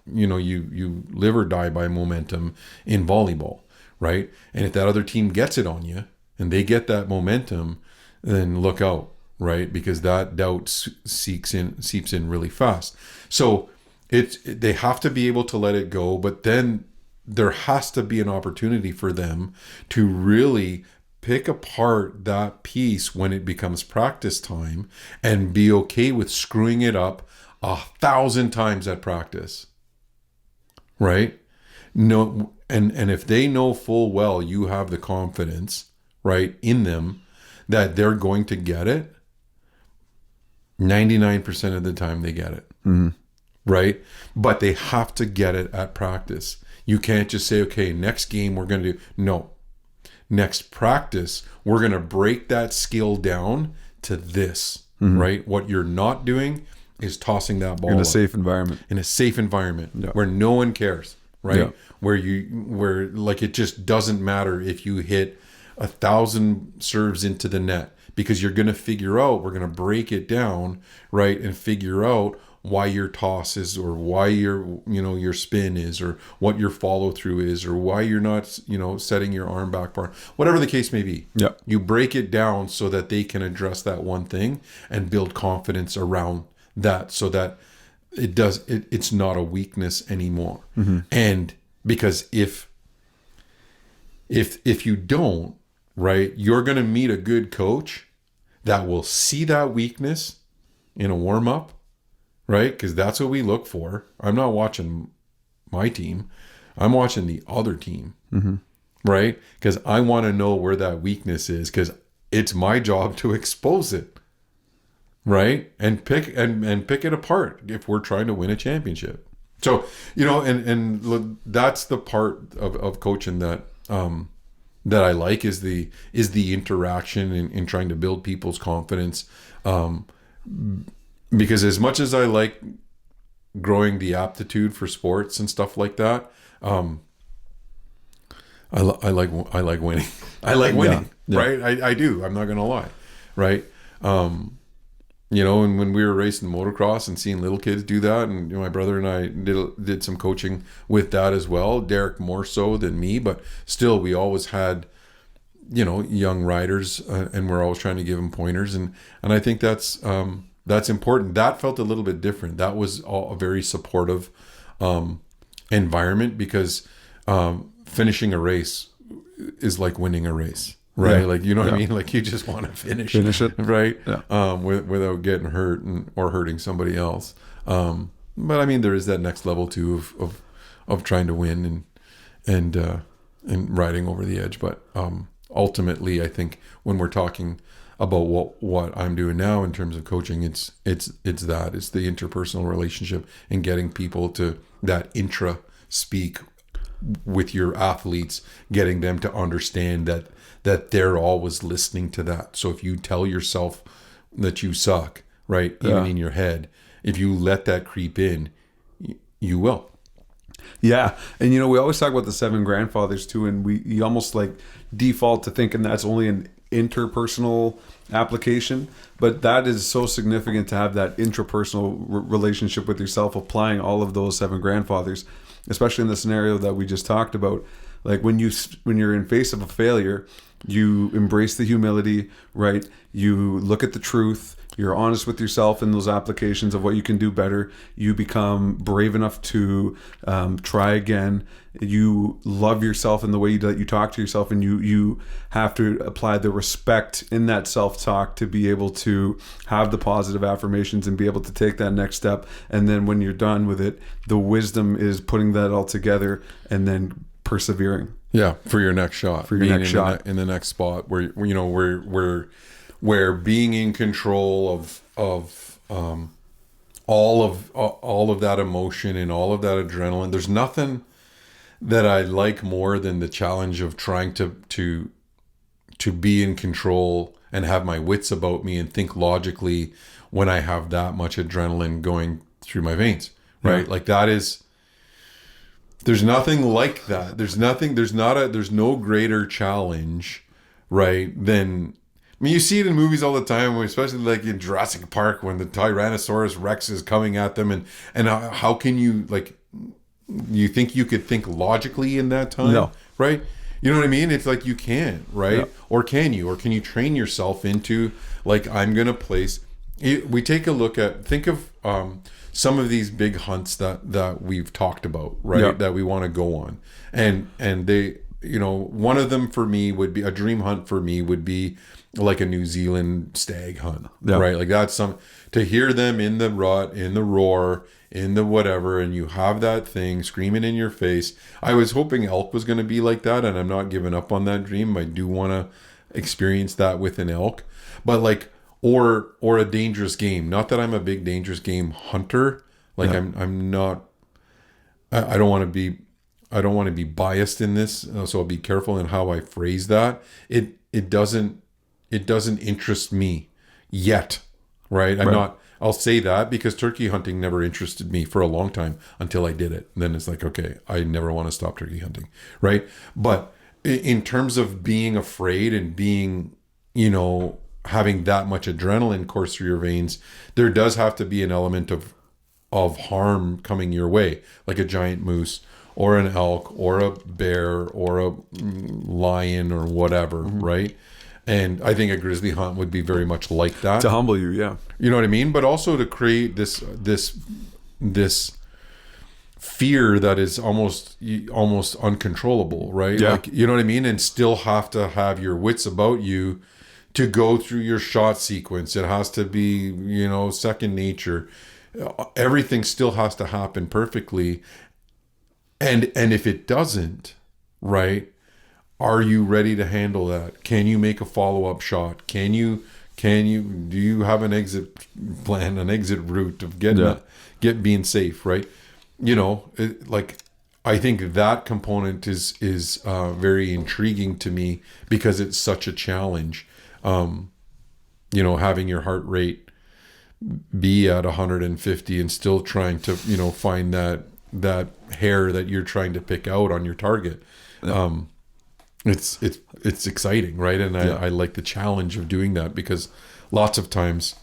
you live or die by momentum in volleyball, right? And if that other team gets it on you and they get that momentum, then look out, right? Because that doubt seeps in really fast. So they have to be able to let it go, but then there has to be an opportunity for them to really pick apart that piece when it becomes practice time and be okay with screwing it up 1,000 times at practice, right? No, and if they know full well you have the confidence, right, in them that they're going to get it, 99% of the time they get it, right? But they have to get it at practice. You can't just say, okay, next game we're going to do, no. Next practice, we're going to break that skill down to this, right? What you're not doing is tossing that ball in a safe environment. In a safe environment where no one cares, right? Where like it just doesn't matter if you hit 1,000 serves into the net, because you're going to figure out, we're going to break it down, right? And figure out why your toss is, or why your spin is, or what your follow through is, or why you're not, setting your arm back far, whatever the case may be. Yeah. You break it down so that they can address that one thing and build confidence around that, so that it's not a weakness anymore. And because if you don't, right, you're going to meet a good coach that will see that weakness in a warm up, right? Because that's what we look for. I'm not watching my team. I'm watching the other team, right? Because I want to know where that weakness is, because it's my job to expose it, right? And pick it apart if we're trying to win a championship. So, and that's the part of coaching that I like, is the interaction in trying to build people's confidence. Because as much as I like growing the aptitude for sports and stuff like that, I like winning. I like winning, right? I do. I'm not gonna lie, right? And when we were racing motocross and seeing little kids do that, and my brother and I did some coaching with that as well. Derek more so than me, but still, we always had young riders, and we're always trying to give them pointers, and I think that's important. That felt a little bit different. That was a very supportive environment, because finishing a race is like winning a race, right? Like, what I mean? Like, you just want to finish it, right? Without getting hurt or hurting somebody else. But I mean, there is that next level too of trying to win and riding over the edge. But ultimately, I think when we're talking about what I'm doing now in terms of coaching, it's the interpersonal relationship and getting people to that intra speak with your athletes, getting them to understand that they're always listening to that. So if you tell yourself that you suck, right, even in your head, if you let that creep in, you will. Yeah. And you know, we always talk about the 7 grandfathers too, and you almost like default to thinking that's only an interpersonal application, but that is so significant to have that intrapersonal relationship with yourself, applying all of those 7 grandfathers, especially in the scenario that we just talked about. Like when you're in face of a failure, you embrace the humility, right? You look at the truth. You're honest with yourself in those applications of what you can do better. You become brave enough to try again. You love yourself in the way that you talk to yourself, and you have to apply the respect in that self-talk to be able to have the positive affirmations and be able to take that next step. And then when you're done with it, the wisdom is putting that all together and then persevering. Yeah, for your next shot. For your next shot. In the next spot where, you know, where being in control of all of that emotion and all of that adrenaline. There's nothing that I like more than the challenge of trying to be in control and have my wits about me and think logically when I have that much adrenaline going through my veins, right? Yeah. Like that is, there's nothing like that. There's no greater challenge, right, than, I mean, you see it in movies all the time, especially like in Jurassic Park when the Tyrannosaurus Rex is coming at them, and how can you, like, you think you could think logically in that time? No. Right? You know what I mean? It's like you can't, right? Yeah. Or can you? Or can you train yourself into, like, I'm going to place... We take a look at... Think of some of these big hunts that we've talked about, right? Yeah. That we want to go on. And they... You know, one of them for me would be... A dream hunt for me would be like a New Zealand stag hunt, right? Like that's to hear them in the rut, in the roar, in the whatever, and you have that thing screaming in your face. I was hoping elk was going to be like that, and I'm not giving up on that dream. I do want to experience that with an elk, but like, or a dangerous game. Not that I'm a big dangerous game hunter. Like I'm not, I don't want to be biased in this. So I'll be careful in how I phrase that. It doesn't interest me yet, right? I'll say that because turkey hunting never interested me for a long time until I did it. And then it's like, okay, I never want to stop turkey hunting, right? But in terms of being afraid and being, you know, having that much adrenaline course through your veins, there does have to be an element of harm coming your way, like a giant moose or an elk or a bear or a lion or whatever, right? And I think a grizzly hunt would be very much like that. To humble you, yeah. You know what I mean? But also to create this fear that is almost uncontrollable, right? Yeah. Like, you know what I mean? And still have to have your wits about you to go through your shot sequence. It has to be, you know, second nature. Everything still has to happen perfectly. And if it doesn't, right? Are you ready to handle that? Can you make a follow-up shot? Do you have an exit plan, an exit route of being safe, right? You know, I think that component is very intriguing to me because it's such a challenge. You know, having your heart rate be at 150 and still trying to, you know, find that hair that you're trying to pick out on your target. It's exciting, right? And I like the challenge of doing that because lots of times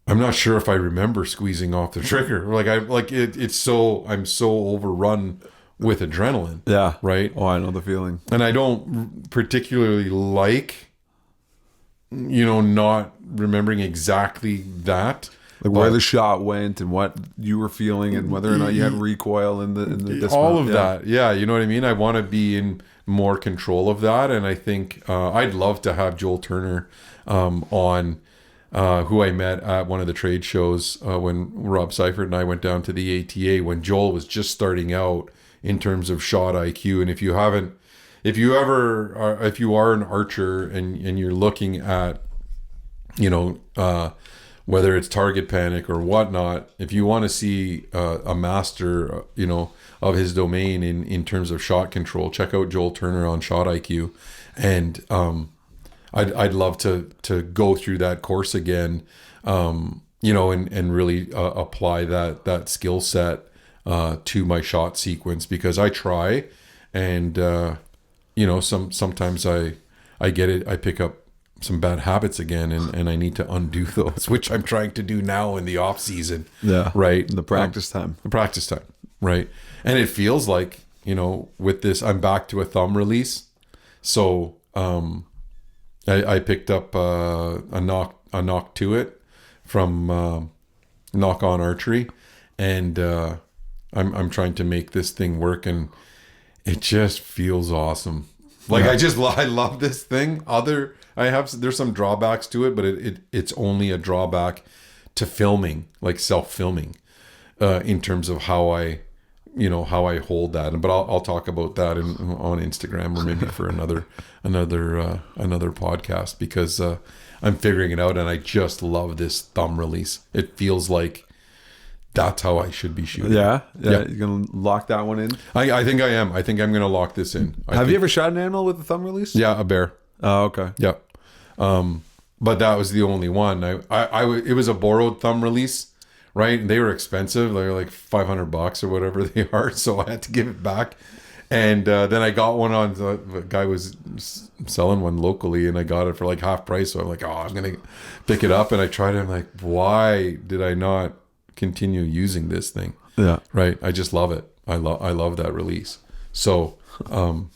I'm not sure if I remember squeezing off the trigger. I'm so overrun with adrenaline. Yeah. Right. Oh, I know the feeling. And I don't particularly like, you know, not remembering exactly that. Like where the shot went and what you were feeling and whether or not you had recoil in the dismount. All of that. Yeah. You know what I mean? I want to be in more control of that. And I think I'd love to have Joel Turner on, who I met at one of the trade shows when Rob Seifert and I went down to the ATA when Joel was just starting out in terms of shot IQ. And if you are an archer and you're looking at, you know, whether it's target panic or whatnot, if you want to see a master, of his domain in terms of shot control, check out Joel Turner on Shot IQ. And I'd love to go through that course again, and really apply that skill set to my shot sequence, because I try, and sometimes I get it, I pick up some bad habits again, and I need to undo those, which I'm trying to do now in the off season. Yeah. Right. The practice time. The practice time. Right. And it feels like, with this, I'm back to a thumb release. So I picked up a knock to it from Knock On Archery, and I'm trying to make this thing work, and it just feels awesome. Like, I love this thing. There's some drawbacks to it, but it's only a drawback to filming, like self-filming, in terms of how I hold that. But I'll talk about that on Instagram, or maybe for another podcast, because I'm figuring it out, and I just love this thumb release. It feels like that's how I should be shooting. Yeah. You're gonna lock that one in. I think I am. I think I'm gonna lock this in. Have you ever shot an animal with a thumb release? Yeah, a bear. Oh, okay. Yeah. But that was the only one. It was a borrowed thumb release, right? And they were expensive. They were like $500 or whatever they are. So I had to give it back. And then I got one on, the guy was selling one locally, and I got it for like half price. So I'm like, I'm going to pick it up. And I tried it. I'm like, why did I not continue using this thing? Yeah. Right. I just love it. I love that release. So, I'm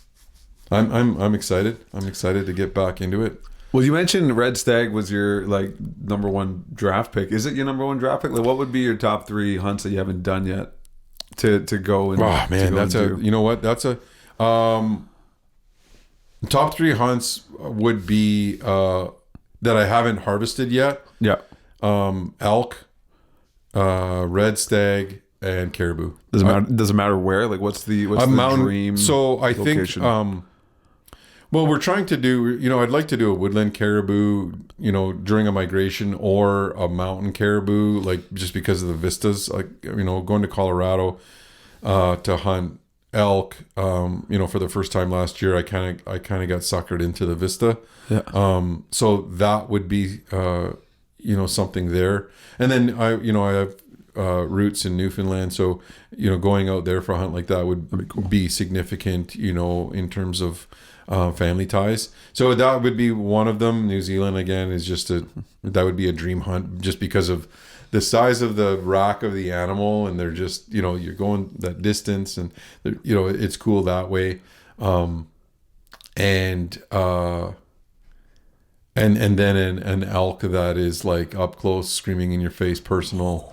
excited. I'm excited to get back into it. Well, you mentioned Red Stag was your number one draft pick. Is it your number one draft pick? Like, what would be your top 3 hunts that you haven't done yet to go and? Oh man, that's a. You know what? That's a. Top 3 hunts would be that I haven't harvested yet. Yeah. Elk, red stag, and caribou. Does it matter where? Like, what's the dream? So I location? think. Well, we're trying to do, I'd like to do a woodland caribou, during a migration, or a mountain caribou, like, just because of the vistas, like, going to Colorado to hunt elk, for the first time last year, I kind of got suckered into the vista. Yeah. So that would be, something there. And then I have roots in Newfoundland, so going out there for a hunt like that would be significant, in terms of family ties. So that would be one of them. New Zealand again is that would be a dream hunt, just because of the size of the rack of the animal, and they're just you're going that distance, and it's cool that way. And then an elk that is like up close, screaming in your face, personal.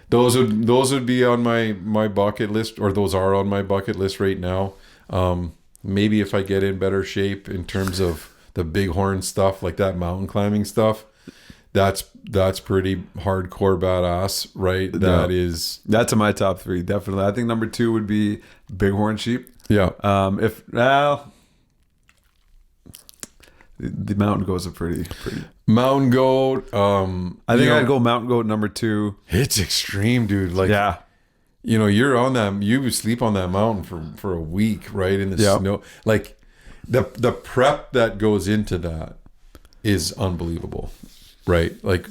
Those would be on my bucket list, or those are on my bucket list right now. Maybe if I get in better shape in terms of the bighorn stuff, like that mountain climbing stuff, that's pretty hardcore badass, right? That's in my top 3, definitely. I think number 2 would be bighorn sheep. Yeah. The mountain goats are pretty. Mountain goat. I think I'd go mountain goat number 2. It's extreme, dude. Like, yeah. You're on that. You sleep on that mountain for a week, right? In the snow. Like, the prep that goes into that is unbelievable, right? Like,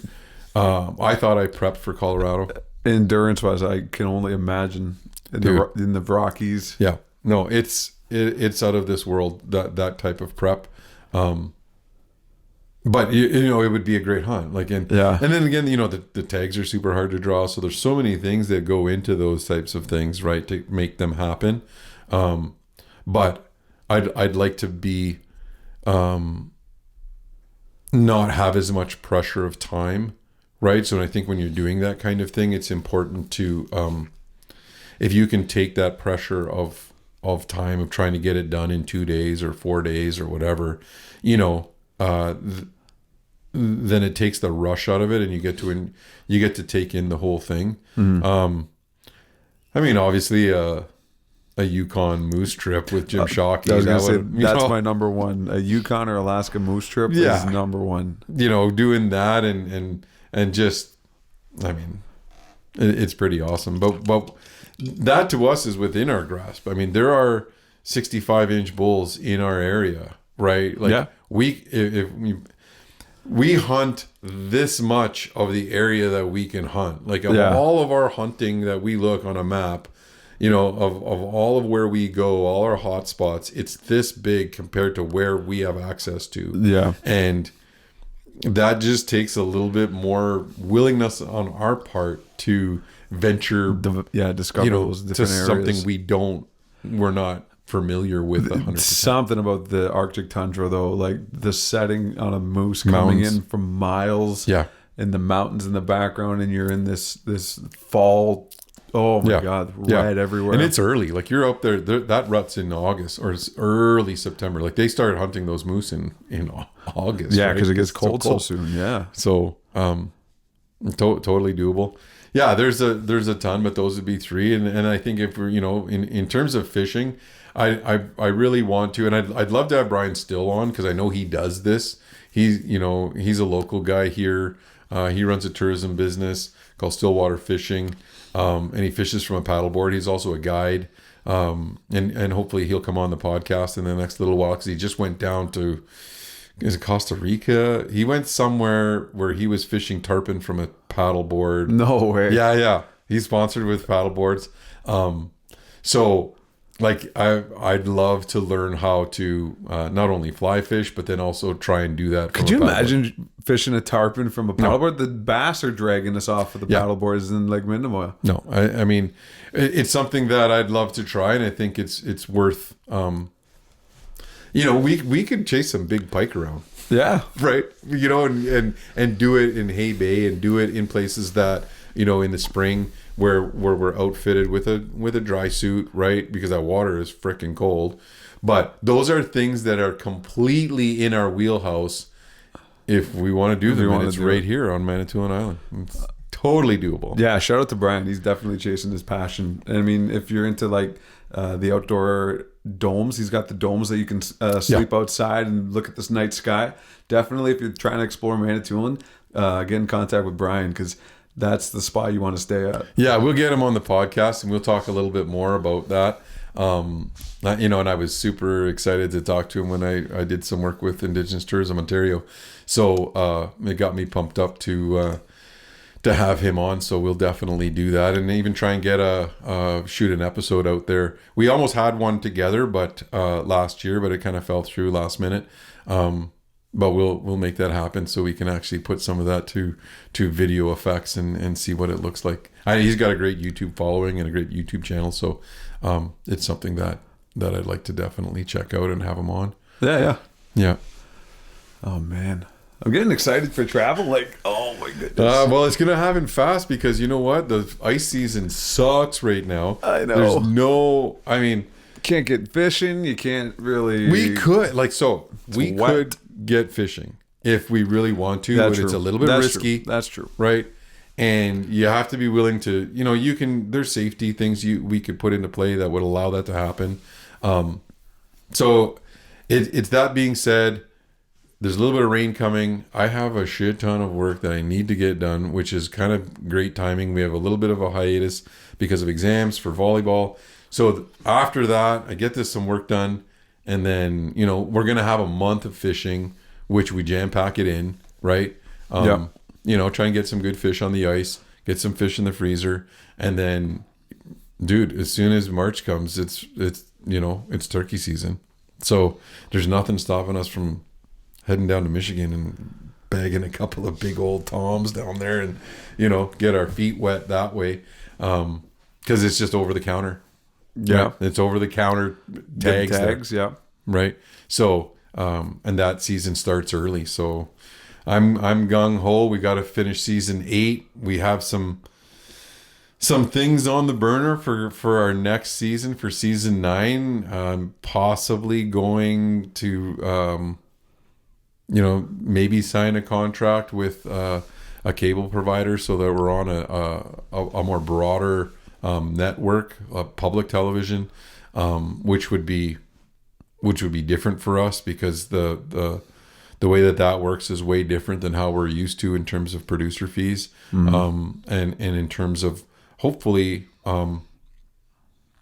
I thought I prepped for Colorado. Endurance wise, I can only imagine in the Rockies. Yeah. No, it's out of this world, that type of prep. But it would be a great hunt. Like, and then again, the tags are super hard to draw. So there's so many things that go into those types of things, right, to make them happen. But I'd like to be not have as much pressure of time, right? So I think when you're doing that kind of thing, it's important to if you can take that pressure of time of trying to get it done in 2 days or 4 days or whatever, then it takes the rush out of it, and you get to take in the whole thing. Mm-hmm. I mean, obviously, a Yukon moose trip with Jim Shockey. I was gonna say that's know, my number one. A Yukon or Alaska moose trip is number one. You know, doing that and just, I mean, it's pretty awesome. But that to us is within our grasp. I mean, there are 65-inch bulls in our area, right? Like we hunt this much of the area that we can hunt. Like of all of our hunting that we look on a map, you know, of all of where we go, all our hot spots, it's this big compared to where we have access to. Yeah. And that just takes a little bit more willingness on our part to venture, discover, you know, those different to areas. something we're not familiar with 100%. Something about the Arctic tundra though, like the setting on a moose coming in from miles, and the mountains in the background, and you're in this fall. Oh my God, red everywhere, and it's early. Like you're up there. That rut's in August or it's early September. Like they started hunting those moose in August. Yeah, because right? it gets cold so soon. Yeah, so totally doable. Yeah, there's a ton, but those would be three. And I think if we're, you know, in terms of fishing, I really want to, and I'd love to have Brian Still on because I know he does this. He's a local guy here. He runs a tourism business called Stillwater Fishing, and he fishes from a paddleboard. He's also a guide, and hopefully he'll come on the podcast in the next little while because he just went down to, is it Costa Rica? He went somewhere where he was fishing tarpon from a paddleboard. No way. Yeah. He's sponsored with paddleboards. So like I'd love to learn how to not only fly fish, but then also try and do that. Could you imagine fishing a tarpon from a paddleboard? No. The bass are dragging us off of the paddleboards in Lake Minnemoy. No, I mean, it's something that I'd love to try, and I think it's worth. You know, we could chase some big pike around. Yeah. Right. You know, and do it in Hay Bay and do it in places that, you know, in the spring where we're outfitted with a dry suit, right? Because that water is freaking cold. But those are things that are completely in our wheelhouse if we want to do them. And it's right here on Manitoulin Island. It's totally doable. Yeah, shout out to Brian. He's definitely chasing his passion. And I mean, if you're into like the outdoor domes, he's got the domes that you can sleep outside and look at this night sky. Definitely, if you're trying to explore Manitoulin, get in contact with Brian because that's the spot you want to stay at. Yeah, we'll get him on the podcast and we'll talk a little bit more about that. You know, and I was super excited to talk to him when I did some work with Indigenous Tourism Ontario. So it got me pumped up to have him on. So we'll definitely do that, and even try and get shoot an episode out there. We almost had one together, but last year, but it kind of fell through last minute. But we'll make that happen so we can actually put some of that to video effects and see what it looks like. He's got a great YouTube following and a great YouTube channel, so it's something that I'd like to definitely check out and have him on. Yeah. Oh man, I'm getting excited for travel. Like, oh my goodness. Well, it's gonna happen fast because you know what? The ice season sucks right now. I know. There's no. I mean, can't get fishing. You can't really. We could could get fishing if we really want to, but it's a little bit risky. That's true. Right? And you have to be willing to, you know, there's safety things we could put into play that would allow that to happen. So it's that being said, there's a little bit of rain coming. I have a shit ton of work that I need to get done, which is kind of great timing. We have a little bit of a hiatus because of exams for volleyball. So after that, I get some work done. And then, you know, we're going to have a month of fishing, which we jam pack it in, right? You know, try and get some good fish on the ice, get some fish in the freezer. And then, dude, as soon as March comes, it's you know, it's turkey season. So there's nothing stopping us from heading down to Michigan and bagging a couple of big old toms down there and, you know, get our feet wet that way. Because it's just over the counter. Yeah, right? It's over the counter tags. Yeah, right. So, and that season starts early. So, I'm gung ho. We got to finish season 8. We have some things on the burner for our next season, for season 9. Possibly going to, you know, maybe sign a contract with a cable provider so that we're on a more broader network, public television. which would be different for us because the way that works is way different than how we're used to in terms of producer fees, and in terms of hopefully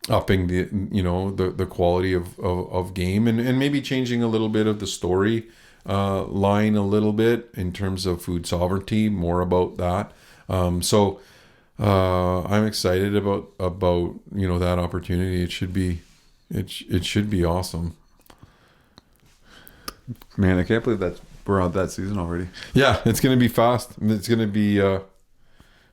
upping the quality of game and maybe changing a little bit of the story line a little bit in terms of food sovereignty, more about that. So I'm excited about that opportunity. It should be awesome. Man, I can't believe that we're on that season already. Yeah, it's gonna be fast. It's gonna be we're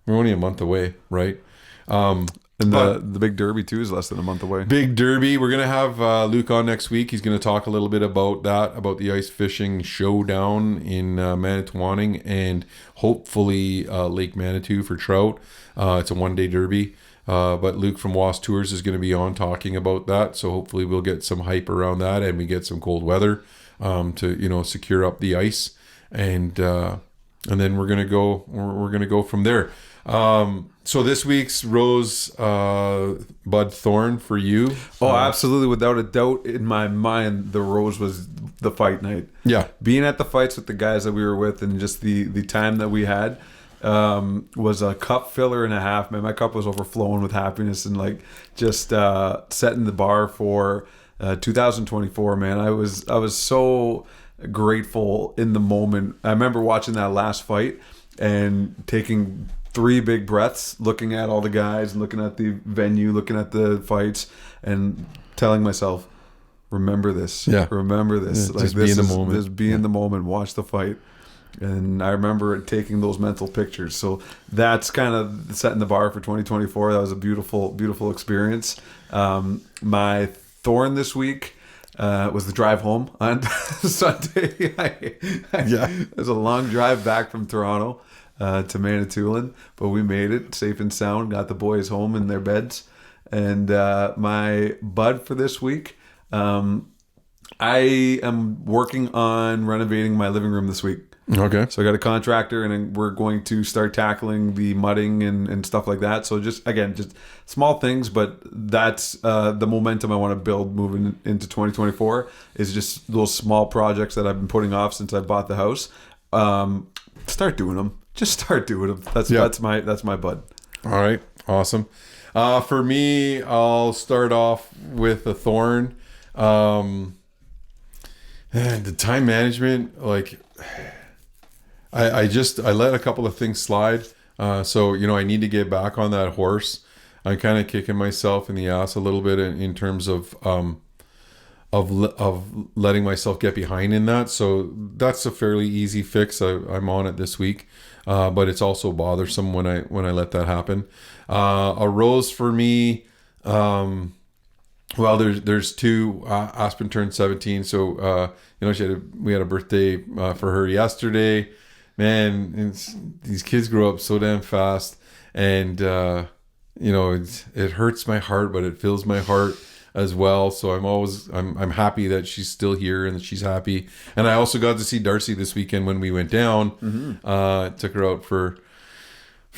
only a month away, right? And the big derby too is less than a month away. Big derby. We're gonna have Luke on next week. He's gonna talk a little bit about that, about the ice fishing showdown in Manitowoc and hopefully Lake Manitou for trout. It's a 1-day derby. But Luke from Was Tours is going to be on talking about that. So hopefully we'll get some hype around that and we get some cold weather to secure up the ice, and then we're gonna go from there. So this week's rose, Bud Thorn for you. Oh, absolutely, without a doubt in my mind, the rose was the fight night. Yeah, being at the fights with the guys that we were with and just the time that we had was a cup filler and a half. Man, my cup was overflowing with happiness and like just setting the bar for 2024. Man, I was so grateful in the moment. I remember watching that last fight and taking 3 big breaths, looking at all the guys and looking at the venue, looking at the fights, and telling myself, remember this. Yeah. Remember this. Yeah, like just this be in the is, moment. Just be in the moment, watch the fight. And I remember taking those mental pictures. So that's kind of setting the bar for 2024. That was a beautiful, beautiful experience. My thorn this week was the drive home on Sunday. It was a long drive back from Toronto to Manitoulin, but we made it safe and sound, got the boys home in their beds. And my bud for this week, I am working on renovating my living room this week. Okay. So I got a contractor, and we're going to start tackling the mudding and stuff like that. So just small things, but that's the momentum I want to build moving into 2024 is just those small projects that I've been putting off since I bought the house. Start doing them. Just start doing them. That's my bud. All right. Awesome. For me, I'll start off with a thorn. The time management, like I let a couple of things slide. So, I need to get back on that horse. I'm kind of kicking myself in the ass a little bit in terms of letting myself get behind in that. So that's a fairly easy fix. I'm on it this week. But it's also bothersome when I let that happen. A rose for me, well, there's 2. Aspen turned 17, so we had a birthday for her yesterday. Man, these kids grow up so damn fast, and it hurts my heart, but it fills my heart as well. So I'm happy that she's still here and that she's happy. And I also got to see Darcy this weekend when we went down. Mm-hmm. Took her out for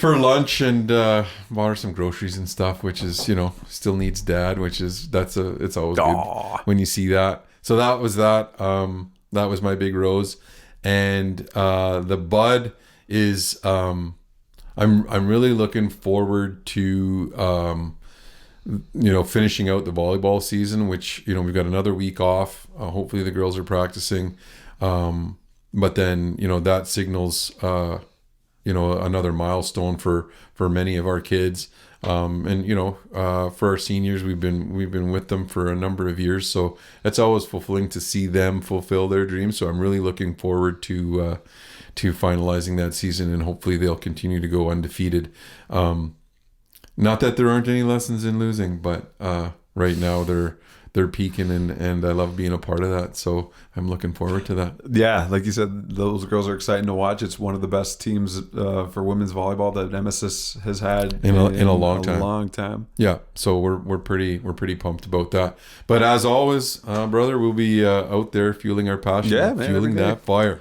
lunch and bought her some groceries and stuff, which is still needs dad, it's always good when you see that. So that was that was my big rose. And the bud is I'm really looking forward to finishing out the volleyball season, which we've got another week off. Hopefully the girls are practicing, but then that signals another milestone for many of our kids, and for our seniors, we've been with them for a number of years, so it's always fulfilling to see them fulfill their dreams. So I'm really looking forward to finalizing that season, and hopefully they'll continue to go undefeated. Not that there aren't any lessons in losing, but right now they're peaking, and I love being a part of that. So I'm looking forward to that. Yeah, like you said, those girls are exciting to watch. It's one of the best teams for women's volleyball that Nemesis has had in a long time. Yeah, so we're pretty pumped about that. But as always, brother, we'll be out there fueling our passion, fueling that fire.